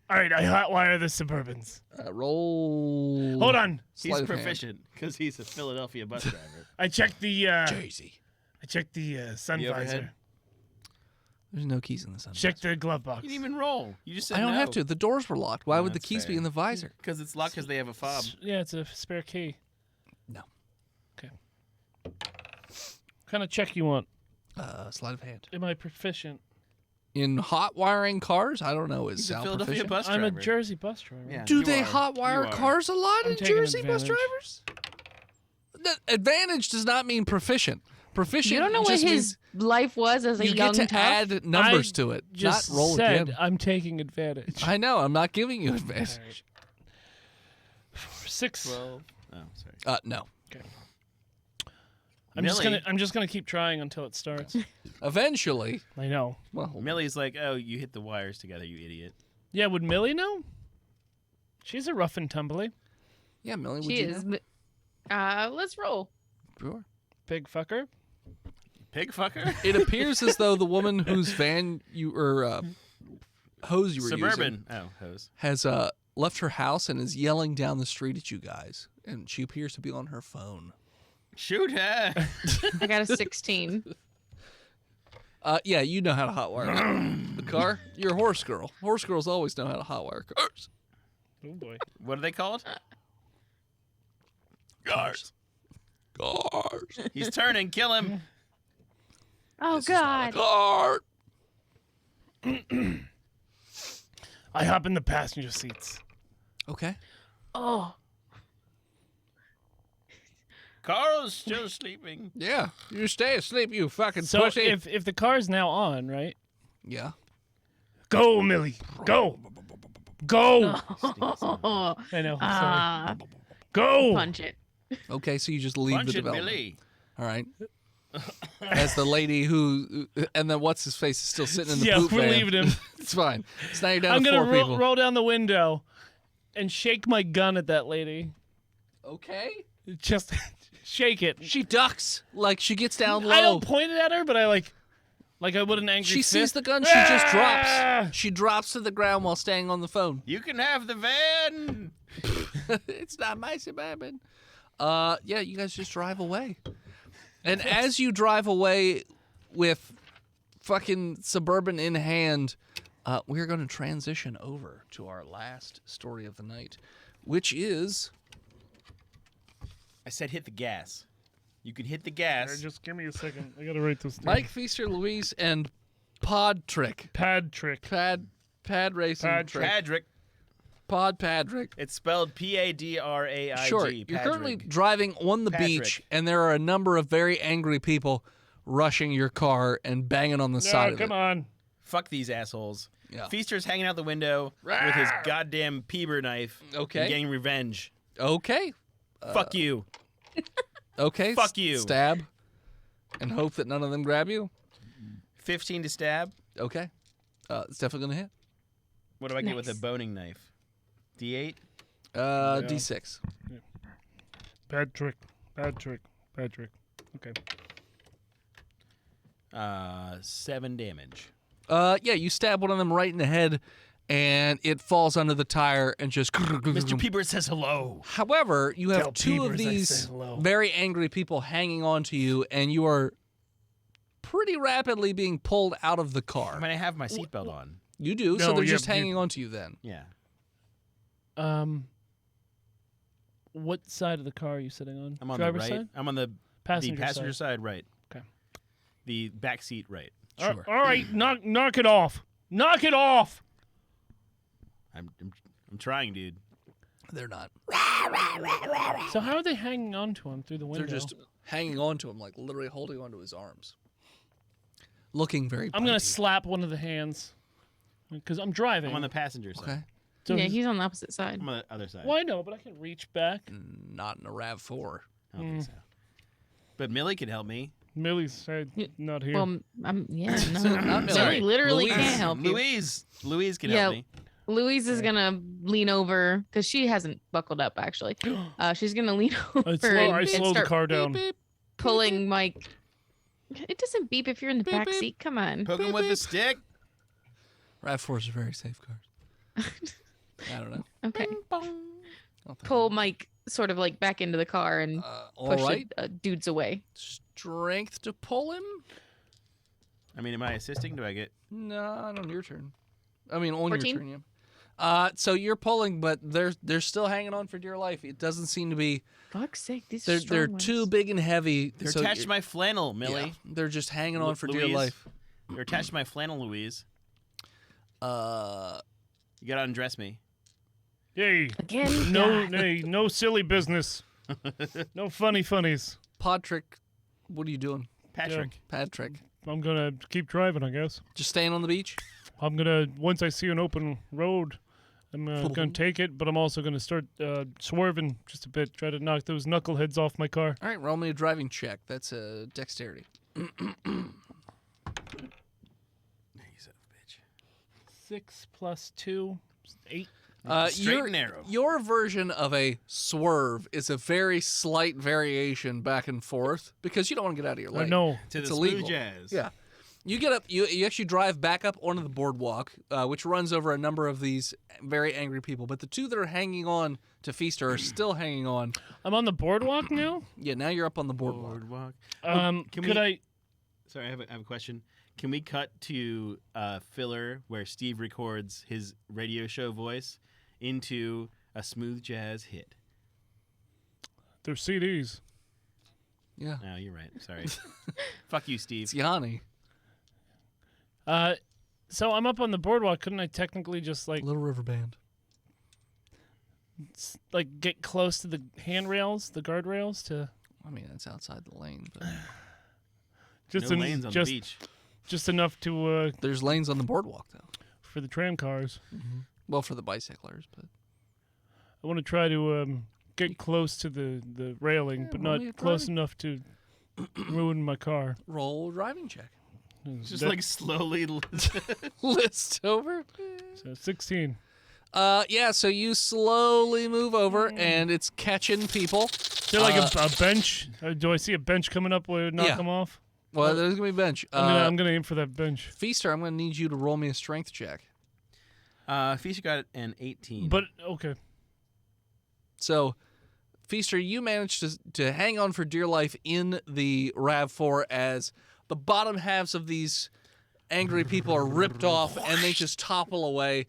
All right, I hotwire the Suburbans. Roll. Hold on. He's Sleight of hand. proficient because he's a Philadelphia bus driver. I checked the Jersey. sun The visor. overhead? There's no keys in the sun. Check the glove box. You didn't even roll. You just said I don't have to. The doors were locked. Why would the That's keys be fair. in the visor? Because it's locked because they have a fob. Yeah, it's a spare key. No. Okay. What kind of check you want? Sleight of hand. Am I proficient? In hot wiring cars? I don't know. Is He's a Sal Philadelphia proficient? bus I'm driver. a Jersey bus driver. Yeah. Do You they are. hot wire You are. cars a lot I'm in taking Jersey, bus advantage. drivers? The advantage does not mean proficient. Proficient You don't know what just his life was as a means you young get to tough. add numbers I to it, Just not roll said again. I'm taking advantage. I know. I'm not giving you advantage. 6. 12. Oh, sorry. No. I'm just gonna keep trying until it starts. Eventually, I know. well, Millie's like, oh, you hit the wires together, you idiot. Yeah, would Millie know? She's a rough and tumbly. yeah, Millie, would She you is. know? Let's roll. Sure. Big fucker. Pig fucker? It appears as though the woman whose van you or hose you were using Suburban. Oh, hose. has left her house and is yelling down the street at you guys, and she appears to be on her phone. Shoot her. I got a 16. Yeah, you know how to hotwire the car. You're a horse girl. Horse girls always know how to hotwire cars. Oh boy. What are they called? Cars. He's turning. Kill him. Oh This is not a God. car. I hop in the passenger seats. Okay. Oh. Carl's still sleeping. Yeah. You stay asleep, you fucking So pussy. if the car's now on, right? Yeah. Go, Millie. Go. Go. Oh. I know. Sorry. Ah. Go. Punch it. Okay, so you just leave Punch the it, development. Billy. All right. As the lady who, and then what's his face is still sitting in the Yeah, boot we're van. leaving him. It's fine. So now you're down I'm to gonna 4 people. roll down the window and shake my gun at that lady. Okay. Just shake it. She ducks, like she gets down low. I don't point it at her, but I like I would an angry She fist. sees the gun, she just Ah! drops. She drops to the ground while staying on the phone. You can have the van. It's not my suburban. Yeah, you guys just drive away. And as you drive away with fucking Suburban in hand, we're going to transition over to our last story of the night, which is... I said hit the gas. You can hit the gas. Just give me a second. I gotta write this down. Mike Feaster, Louise, and Pod Trick. Pad trick. Pad Racing Pad Trick. Padrick. Pod Padrick. It's spelled Padraig. Sure, you're currently driving on the beach, and there are a number of very angry people rushing your car and banging on the side of come it. on. Fuck these assholes. Yeah. Feaster's hanging out the window with his goddamn Peeber knife. Okay. And getting revenge. Okay. Fuck you. Okay. Fuck you. Stab. And hope that none of them grab you. 15 to stab. Okay. It's definitely going to hit. What do I get with a Nice. boning knife? D8? D6. Bad trick. Bad trick. Bad trick. Okay. 7 damage. Yeah, you stab one of them right in the head, and it falls under the tire and just... Mr. Peeber says hello. However, you have Tell two of Peepers I these said hello. very angry people hanging on to you, and you are pretty rapidly being pulled out of the car. I mean, I have my seatbelt on. You do, so No, they're yeah, just you- hanging on to you then. Yeah. What side of the car are you sitting on? I'm on Driver's the right. side? I'm on the passenger side right. Okay. The back seat right. Sure. All right, knock it off. Knock it off. I'm trying, dude. They're not. So how are they hanging on to him through the window? They're just hanging on to him, like literally holding onto his arms. Looking very I'm gonna bitey. slap one of the hands because I'm driving. I'm on the passenger side. Okay. So Yeah, he's on the opposite side. I'm on the other side. Well, I know, but I can reach back. Not in a RAV4. I don't think so. But Millie can help me. Millie's side, not here. Well, yeah, no. Not Millie. Millie literally Louise. can't help you. Louise can Yeah. help me. Louise is gonna lean over because she hasn't buckled up. Actually, she's gonna lean over I and slowed the start car down. pulling Mike. It doesn't beep if you're in the back beep. seat. Come on. Poke him with the stick. RAV4s are very safe cars. I don't know. Okay. I don't think- Pull Mike sort of like back into the car and all push right. the dudes away. Strength to pull him? I mean, am I assisting? Do I get? No, not on your turn. I mean, on 14? your turn, yeah. So you're pulling, but they're still hanging on for dear life. It doesn't seem to be. Fuck's sake, these They're are strong they're too ones. big and heavy. They're so attached to you're- my flannel, Millie. yeah, they're just hanging on for dear Louise? life. They're attached to my flannel, Louise. Uh, You gotta undress me. Hey, Again? no, God. hey, no silly business. No funnies. Patrick, what are you doing? Patrick. Patrick, I'm gonna keep driving, I guess. just staying on the beach. I'm gonna once I see an open road, I'm Pull gonna them. take it, but I'm also gonna start swerving just a bit, try to knock those knuckleheads off my car. All right, roll me a driving check. That's a dexterity. You son of a bitch. 6 plus 2, 8. Straight and narrow. Your version of a swerve is a very slight variation back and forth because you don't want to get out of your lane. No, To It's the illegal. smooth jazz. Yeah. You get up. You actually drive back up onto the boardwalk, which runs over a number of these very angry people. But the two that are hanging on to Feaster are still hanging on. I'm on the boardwalk now. Yeah, now you're up on the boardwalk. Boardwalk. Could we- I? Sorry, I have a question. Can we cut to filler where Steve records his radio show voice into a smooth jazz hit? They're CDs. Yeah. No, you're right. Sorry. Fuck you, Steve. It's Yanni. So I'm up on the boardwalk. Couldn't I technically just Little River Band. get close to the handrails, the guardrails to I mean, that's outside the lane, but just No lanes on the beach. just enough to there's lanes on the boardwalk, though. for the tram cars. Well, for the bicyclers, but I want to try to get close to the railing, Yeah, but roll me not a close driving. enough to ruin my car. roll driving check. Just That- like slowly. List over. so 16. Yeah, so you slowly move over, and it's catching people. Is there like a bench? Do I see a bench coming up where it would knock Yeah. them off? Well, there's going to be a bench. I'm gonna aim for that bench. Feaster, I'm going to need you to roll me a strength check. Fisher got an 18. But okay, So, Feaster, you managed to hang on for dear life in the RAV4 as the bottom halves of these angry people are ripped off, and they just topple away.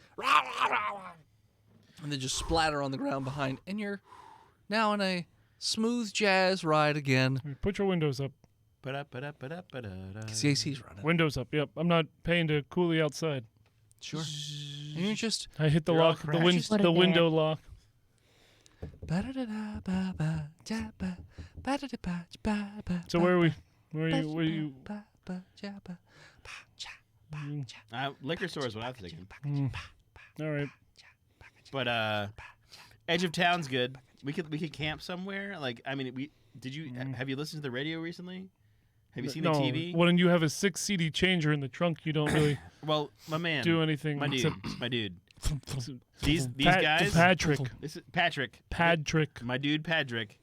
And they just splatter on the ground behind. And you're now in a smooth jazz ride again. put your windows up. Because the AC's running. Windows up. Yep. I'm not paying to cool the outside. Sure. And you're just... I hit the You're all lock. The crashed. What a the bad- window lock. So where are we? Where are you? Liquor store is what I was thinking. All right. But edge of town's good. We could camp somewhere. Like, I mean, have you listened to the radio recently? Have you seen no, the TV? when you have a 6 CD changer in the trunk, you don't really Well, my man, do anything. my dude, except my dude. These guys. Patrick. This is Patrick. Patrick. My dude, Patrick.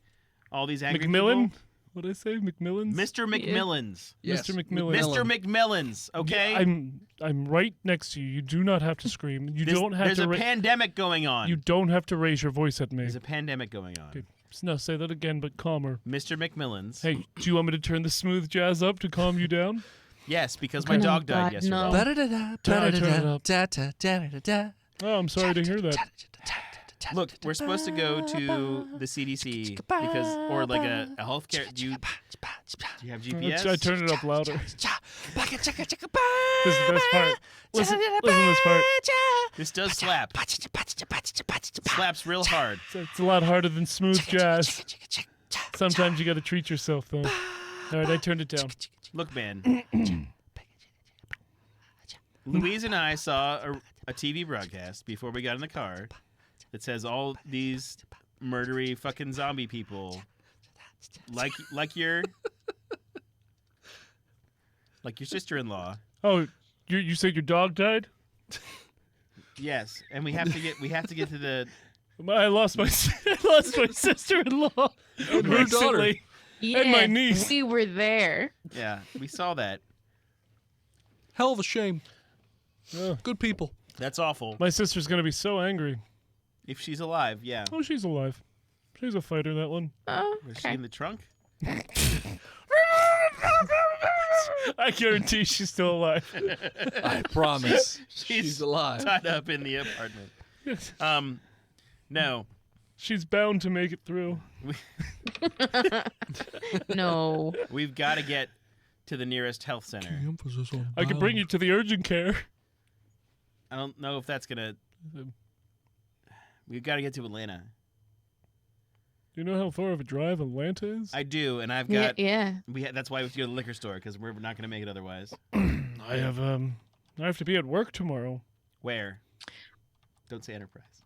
All these angry McMillan. people. What did I say? McMillan's. Mr. McMillans. Yes. Mr. McMillan. Mr. McMillans. Okay. I'm right next to you. You do not have to scream. You don't have There's to. a pandemic going on. You don't have to raise your voice at me. There's a pandemic going on. Okay. No, say that again, but calmer. Mr. McMillans. Hey, do you want me to turn the smooth jazz up to calm you down? Yes, because my Oh, dog died God, yesterday. no. Oh, I'm sorry to hear that. Look, we're supposed to go to the CDC because, or like a healthcare. Do you have GPS? I turn it up louder. This is the best part. Listen to this part. This does slap. Slaps real hard. It's a lot harder than smooth jazz. Sometimes you got to treat yourself, though. All right, I turned it down. Look, man. Louise and I saw a TV broadcast before we got in the car that says all these murdery fucking zombie people, like your sister-in-law. Oh, you said your dog died? Yes, and we have to get to the. I lost my sister-in-law And her daughter. recently. Yeah, And my niece. we were there. Yeah, we saw that. Hell of a shame. Oh, Good people. That's awful. my sister's gonna be so angry. If she's alive, yeah. Oh, she's alive. She's a fighter, that one. Oh, Was she okay. in the trunk? I guarantee she's still alive. I promise. She's She's alive. Tied up in the apartment. No. She's bound to make it through. No. We've got to get to the nearest health center. I could bring you to the urgent care. I don't know if that's gonna. We've got to get to Atlanta. Do you know how far of a drive Atlanta is? I do, and I've Yeah, got. yeah. That's why we have to go to the liquor store because we're not gonna make it otherwise. I have to be at work tomorrow. Where? Don't say Enterprise.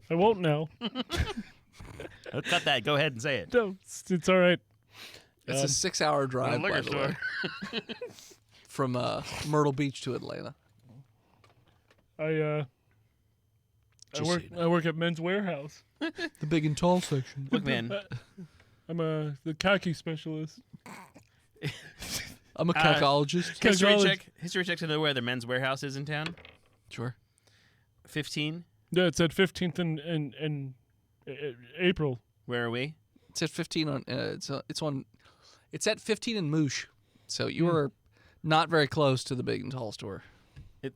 I won't now. Cut that. Go ahead and say it. No, it's all right. It's a 6-hour drive, by liquor the store. way, from Myrtle Beach to Atlanta. I Just so you know. I work at Men's Warehouse. The big and tall section. Look, man. I'm the khaki specialist. I'm a cacologist. History check to know where the Men's Warehouse is in town. Sure. 15. Yeah, it's at 15th and April. Where are we? It's at 15 on. It's at 15 in Moosh. So you are not very close to the Big and Tall store.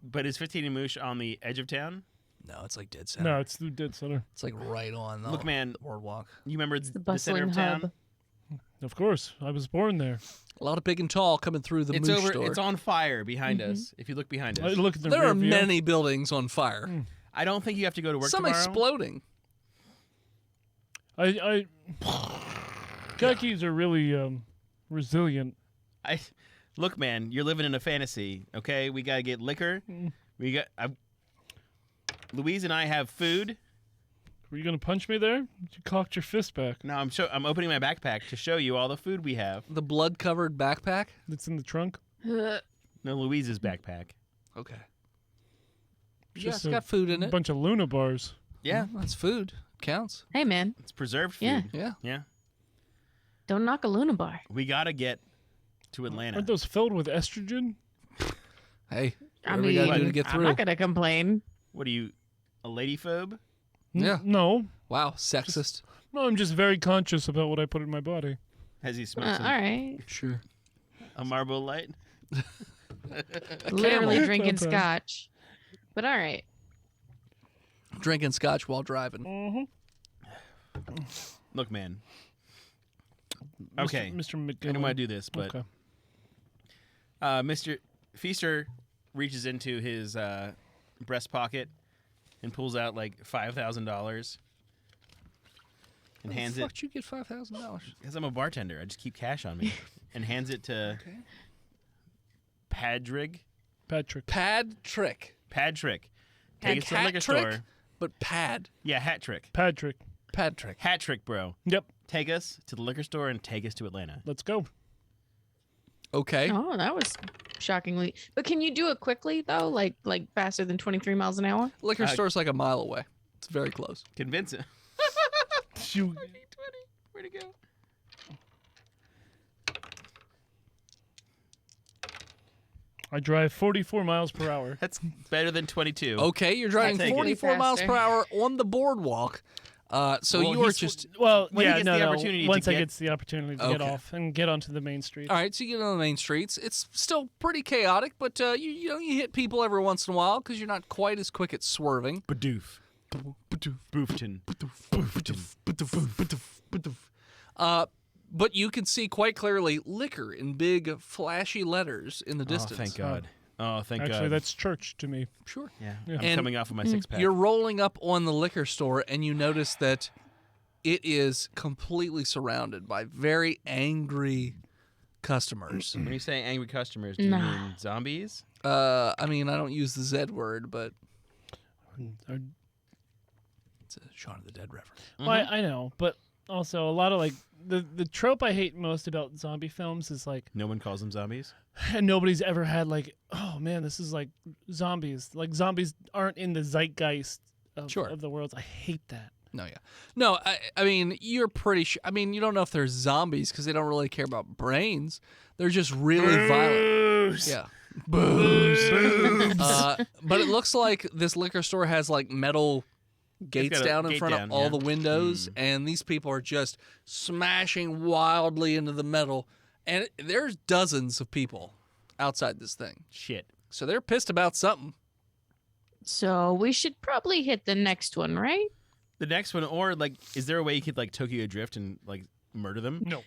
But is 15 and Moosh on the edge of town? No, it's like dead center. No, it's the dead center. It's like right on the Look, man, boardwalk. you remember The the center bustling of town? hub. Of course, I was born there. A lot of Big and Tall coming through the It's Moosh over. store. It's on fire behind us. If you look behind I us, look at the There rear are view. many buildings on fire. I don't think you have to go to work Some tomorrow. exploding. Khakis are really resilient. Look, man, you're living in a fantasy. Okay, we gotta get liquor. Louise and I have food. Were you gonna punch me there? You cocked your fist back. No, I'm opening my backpack to show you all the food we have. The blood-covered backpack. That's in the trunk. No, Louise's backpack. Okay. Yeah, Just it's got food in A it. bunch of Luna bars. Yeah, That's food. Counts. Hey, man, it's preserved food. Yeah. Yeah. Yeah. don't knock a Luna bar. We gotta get to Atlanta. Aren't those filled with estrogen? Hey, I whatever we gotta mean, do to get I'm through. not gonna complain. What are you, a ladyphobe? Yeah. No. Wow, sexist. No, I'm just very conscious about what I put in my body. Has he All smoked right, Sure. a Marlboro Light? literally Camel. drinking Okay. scotch. But all right, Drinking scotch while driving. Mm-hmm. Look, man. Okay, Mr. I McGill. don't want to do this, but Okay. Mr. Feaster reaches into his breast pocket and pulls out like $5,000 and hands it. Fuck, you get $5,000. Because I'm a bartender, I just keep cash on me, and hands it to Okay. Padrig. Patrick. Pad trick, Padrick. Take us to the hat liquor trick? store. but pad. Yeah, hat trick. Patrick. Pad trick. Hat trick, bro. Yep. Take us to the liquor store and take us to Atlanta. Let's go. Okay. oh, that was shockingly. But can you do it quickly though, like faster than 23 miles an hour? Liquor store's like a mile away. It's very close. Convince him. You, Where'd it go? I drive 44 miles per hour. That's better than 22. Okay, you're driving take it. 44 miles per Faster. hour on the boardwalk. So Well, you are he's- just Well, When he yeah, gets no, the no. opportunity to Once I get- get the opportunity to get Okay. off and get onto the main street. all right. So you get on the main streets. It's still pretty chaotic, but you hit people every once in a while because you're not quite as quick at swerving. Badoof. Boofton. But you can see quite clearly liquor in big flashy letters in the distance. Oh, thank God. Oh, thank Actually, God. that's church to me. Sure. Yeah. Yeah. I'm And coming off of my six-pack. You're rolling up on the liquor store and you notice that it is completely surrounded by very angry customers. When you say angry customers, do you Nah. mean zombies? I mean, I don't use the Z word, but I- it's a Shaun of the Dead reference. Well, I know, but also a lot of like the trope I hate most about zombie films is like No one calls them zombies? and nobody's ever had like, oh man, this is like zombies. Like zombies aren't in the zeitgeist of, Sure. of the world. I hate that. No, I mean, you're pretty sure. I mean, you don't know if they're zombies because they don't really care about brains. They're just really violent. Yeah. But it looks like this liquor store has like metal gates got a down in gate front down, of all yeah. the windows, and these people are just smashing wildly into the metal. And there's dozens of people outside this thing. Shit. So they're pissed about something. So we should probably hit the next one, right? The next one, or like, is there a way you could like Tokyo Drift and like murder them? No,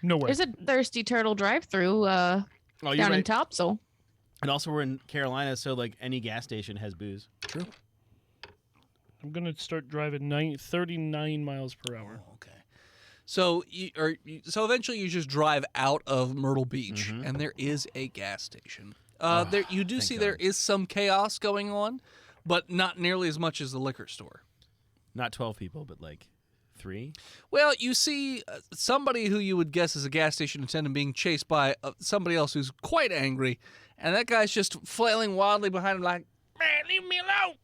no way. There's a Thirsty Turtle drive-through Oh, you're down in right. Topsail. And also, we're in Carolina, so like any gas station has booze. True. I'm gonna start driving 39 miles per hour. Okay. So so eventually you just drive out of Myrtle Beach, Mhm. and there is a gas station. There you do thank see God. there is some chaos going on, but not nearly as much as the liquor store. Not 12 people, but like 3. Well, you see somebody who you would guess is a gas station attendant being chased by somebody else who's quite angry, and that guy's just flailing wildly behind him like, "Man, leave me alone!"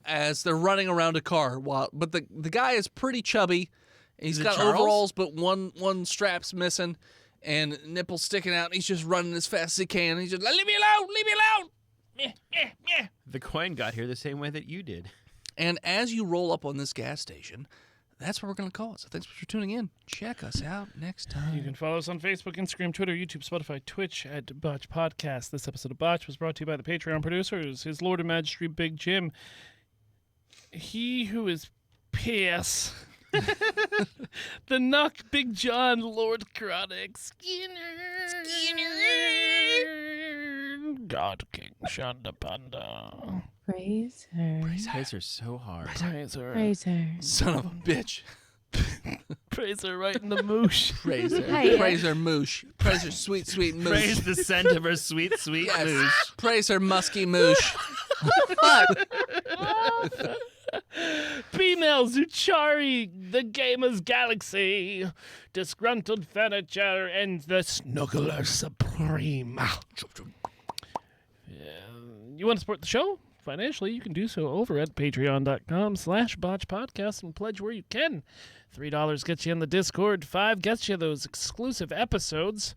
As they're running around a car. But the guy is pretty chubby. He's Is it got Charles? overalls, but one strap's missing, and nipples sticking out. And he's just running as fast as he can. He's just like, "Leave me alone! Leave me alone!" The coin got here the same way that you did. And as you roll up on this gas station, that's where we're going to call it. So thanks for tuning in. Check us out next time. You can follow us on Facebook, Instagram, Twitter, YouTube, Spotify, Twitch at Botched Podcast. This episode of Botched was brought to you by the Patreon producers, His Lord and Majesty Big Jim, he who is Pierce, the Nuck Big John, Lord Chronic, Skinner, God King Shonda Panda. Praise her. Praise her so hard. Praise her. Praise her. Son of a bitch. Praise her right in the moosh. Praise her. Hiya. Praise her moosh. Praise her sweet, sweet moosh. Praise the scent of her sweet, sweet Yes. moosh. Praise her musky moosh. Fuck. Female Zuchari, the Gamer's Galaxy, Disgruntled Furniture, and the Snuggler Supreme. You want to support the show? Financially, you can do so over at patreon.com/botchpodcast and pledge where you can. $3 gets you in the Discord. $5 gets you those exclusive episodes.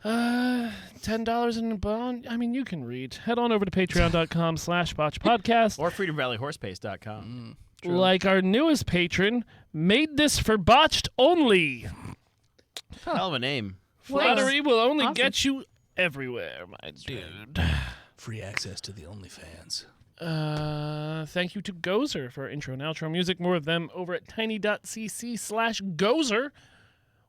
$10 in a bond. I mean, you can read. Head on over to patreon.com/botchpodcast. Or freedomvalleyhorsepace.com. Like our newest patron, made this for Botched only. Hell of a name. Flattery will only Awesome. get you everywhere, my dude. Free access to the OnlyFans. Thank you to Gozer for our intro and outro music. More of them over at tiny.cc/Gozer.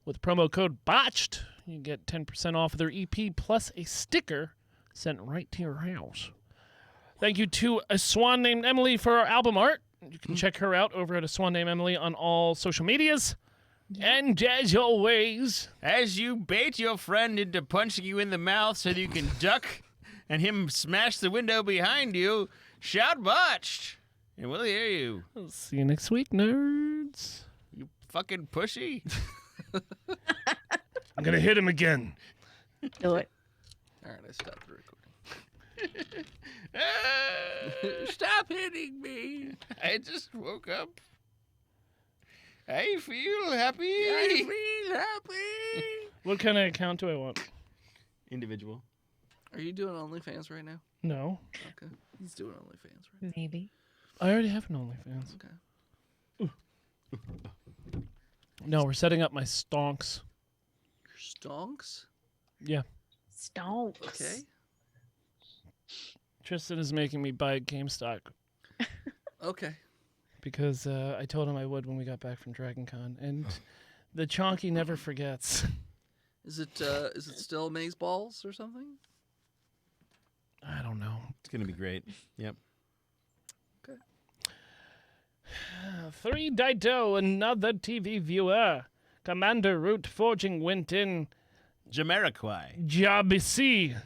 With promo code BOTCHED, you get 10% off of their EP plus a sticker sent right to your house. Thank you to A Swan Named Emily for our album art. You can check her out over at A Swan Named Emily on all social medias. And as always, As you bait your friend into punching you in the mouth so that you can duck and him smash the window behind you, shout Botched, and we'll hear you. I'll see you next week, nerds. You fucking pushy. I'm going to hit him again. Do it. All right, I stopped the recording. Stop hitting me. I just woke up. I feel happy. What kind of account do I want? Individual. Are you doing OnlyFans right now? No. Okay. He's doing OnlyFans right Maybe. I already have an OnlyFans. Okay. No, we're setting up my stonks. Your stonks? Yeah. Stonks. Okay. Tristan is making me buy GameStop Okay. because I told him I would when we got back from DragonCon, and the Chonky never forgets. Is it still Maze Balls or something? I don't know. It's going to be great. Yep. 3 Dido, another TV viewer. Commander Root Forging went in. Jamiroquai. Jabisi.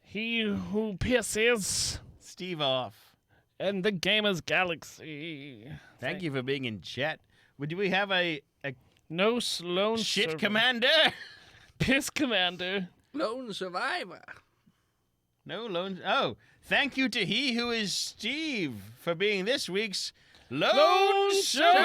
He who pierces. Steve off. And the Gamer's Galaxy. Thank you for being in chat. Do we have a No Sloan shit server. commander? Piss Commander. Lone Survivor. No loans. Oh, thank you to he who is Steve for being this week's Lone Survivor.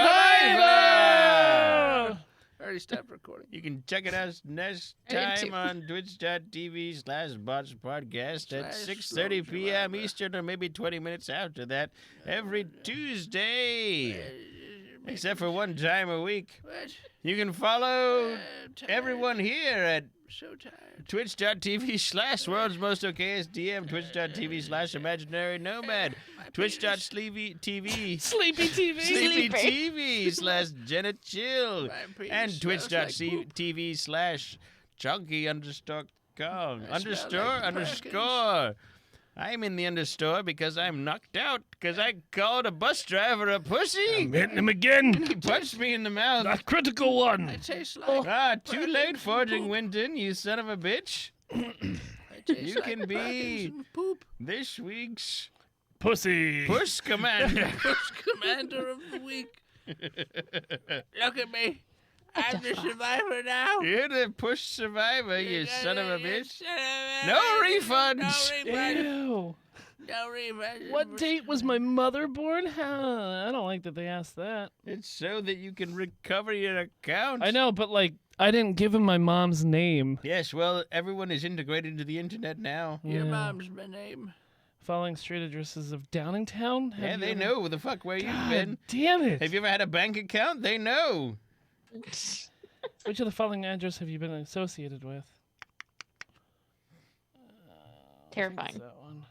I already stopped recording. You can check it out next I did time too. on twitch.tv/botchpodcast at Slash 6:30 p.m. Survivor. Eastern, or maybe 20 minutes after that, every Tuesday. Except for one time a week. What? You can follow everyone here at So tired. twitch.tv/world's most okayest DM, twitch.tv/imaginary nomad, twitch.tv Sleepy TV. Sleepy TV/Janet Chill, My penis and smells like poop. twitch.tv/chunky_kong. I smell like Underscore. I'm in the understore because I'm knocked out because I called a bus driver a pussy. I'm hitting him again. He punched me in the mouth. A critical one. I taste like Too late, Forging Winton, you son of a bitch. I taste You like can be Parkinson poop. this week's Pussy. Push Commander. First commander of the week. Look at me. I'm the survivor now. You're the push survivor, you son of a bitch. No No refunds. refund. Ew. No refund. What date was my mother born? I don't like that they asked that. It's so that you can recover your account. I know, but like, I didn't give him my mom's name. Yes, well, everyone is integrated into the internet now. Your Yeah. mom's my name. following street addresses of Downingtown? Yeah, Have they you ever- know the fuck where you've God been. damn it! Have you ever had a bank account? They know. Which of the following address have you been associated with? Terrifying. That one.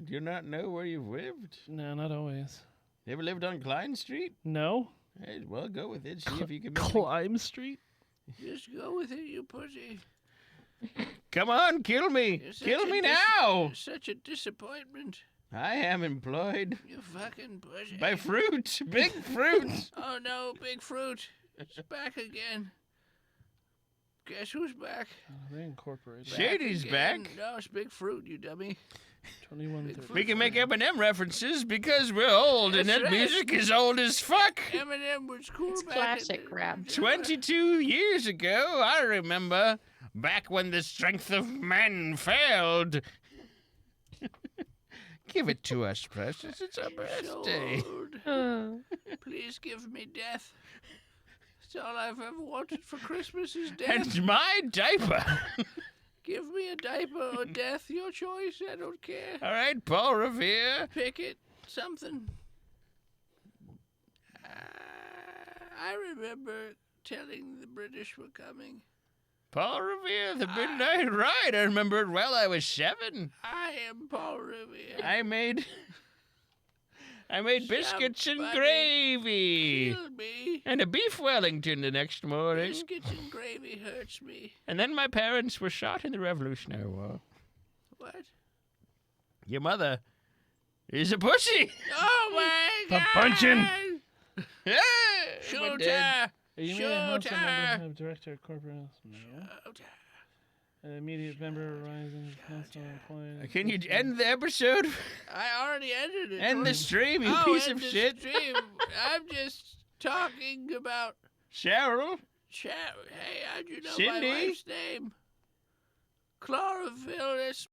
Do you not know where you've lived? No, not always. You ever lived on Klein Street? No. Hey, well, go with it. See if you can make it. Climb Street. Just go with it, you pussy. Come on, kill me. You're such Kill a me dis- now. You're such a disappointment. I am employed You fucking pussy. by fruit. Big fruit. Oh no, Big Fruit. It's back again. Guess who's back? They incorporated. Shady's again. back. No, it's Big Fruit, you dummy. 2130. We can make Eminem references because we're old and That's that right. music is old as fuck. Eminem was cool It's back classic in, rap. 22 years ago, I remember, back when the strength of man failed. Give it to us, Precious. It's our birthday. Lord, please give me death. That's all I've ever wanted for Christmas is death. And my diaper. Give me a diaper or death, your choice. I don't care. All right, Paul Revere. Pick it. Something. I remember telling the British were coming. Paul Revere, the Midnight Ride. I remember it well. I was 7. I am Paul Revere. I made biscuits and Somebody gravy. Kill me. And a beef Wellington the next morning. Biscuits and gravy hurts me. And then my parents were shot in the Revolutionary War. What? Your mother is a pussy. Oh my The God! bunching. Yeah, Shoot we're dead. her! Are you Shoot made a household her! member of director of corporate? No. Shoot her. An immediate member rising council employee. Can you end the episode? I already ended it. End the stream, you Oh, piece end of the shit. stream. I'm just talking about. Cheryl. Hey, how'd you know Cindy? my wife's name? Chlorophyll. That's